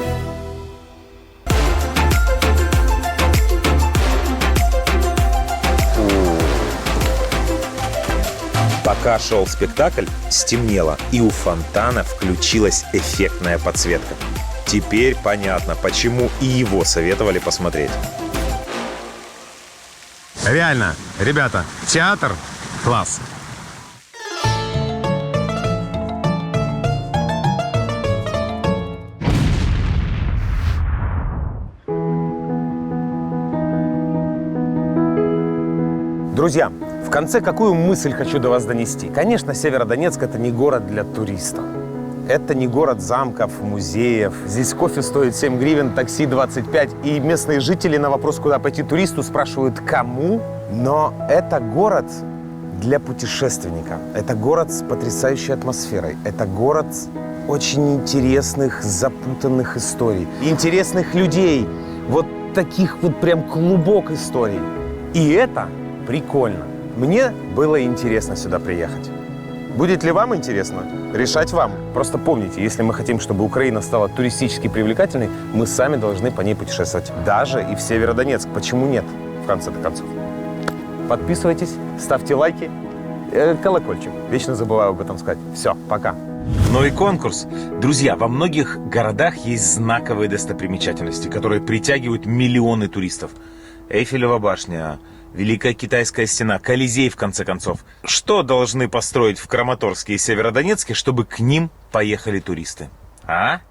Пока шел спектакль, стемнело, и у фонтана включилась эффектная подсветка. Теперь понятно, почему и его советовали посмотреть.
Реально, ребята, театр – класс. Друзья, в конце какую мысль хочу до вас донести? Конечно, Северодонецк – это не город для туристов. Это не город замков, музеев. Здесь кофе стоит 7 гривен, такси 25. И местные жители на вопрос, куда пойти туристу, спрашивают, кому. Но это город для путешественника. Это город с потрясающей атмосферой. Это город очень интересных, запутанных историй. Интересных людей. Вот таких вот прям клубок историй. И это прикольно. Мне было интересно сюда приехать. Будет ли вам интересно? Решать вам. Просто помните, если мы хотим, чтобы Украина стала туристически привлекательной, мы сами должны по ней путешествовать. Даже и в Северодонецк. Почему нет, в конце-то концов? Подписывайтесь, ставьте лайки, колокольчик. Вечно забываю об этом сказать. Все, пока.
Но и конкурс. Друзья, во многих городах есть знаковые достопримечательности, которые притягивают миллионы туристов. Эйфелева башня, Великая Китайская стена, Колизей, в конце концов. Что должны построить в Краматорске и Северодонецке, чтобы к ним поехали туристы? А?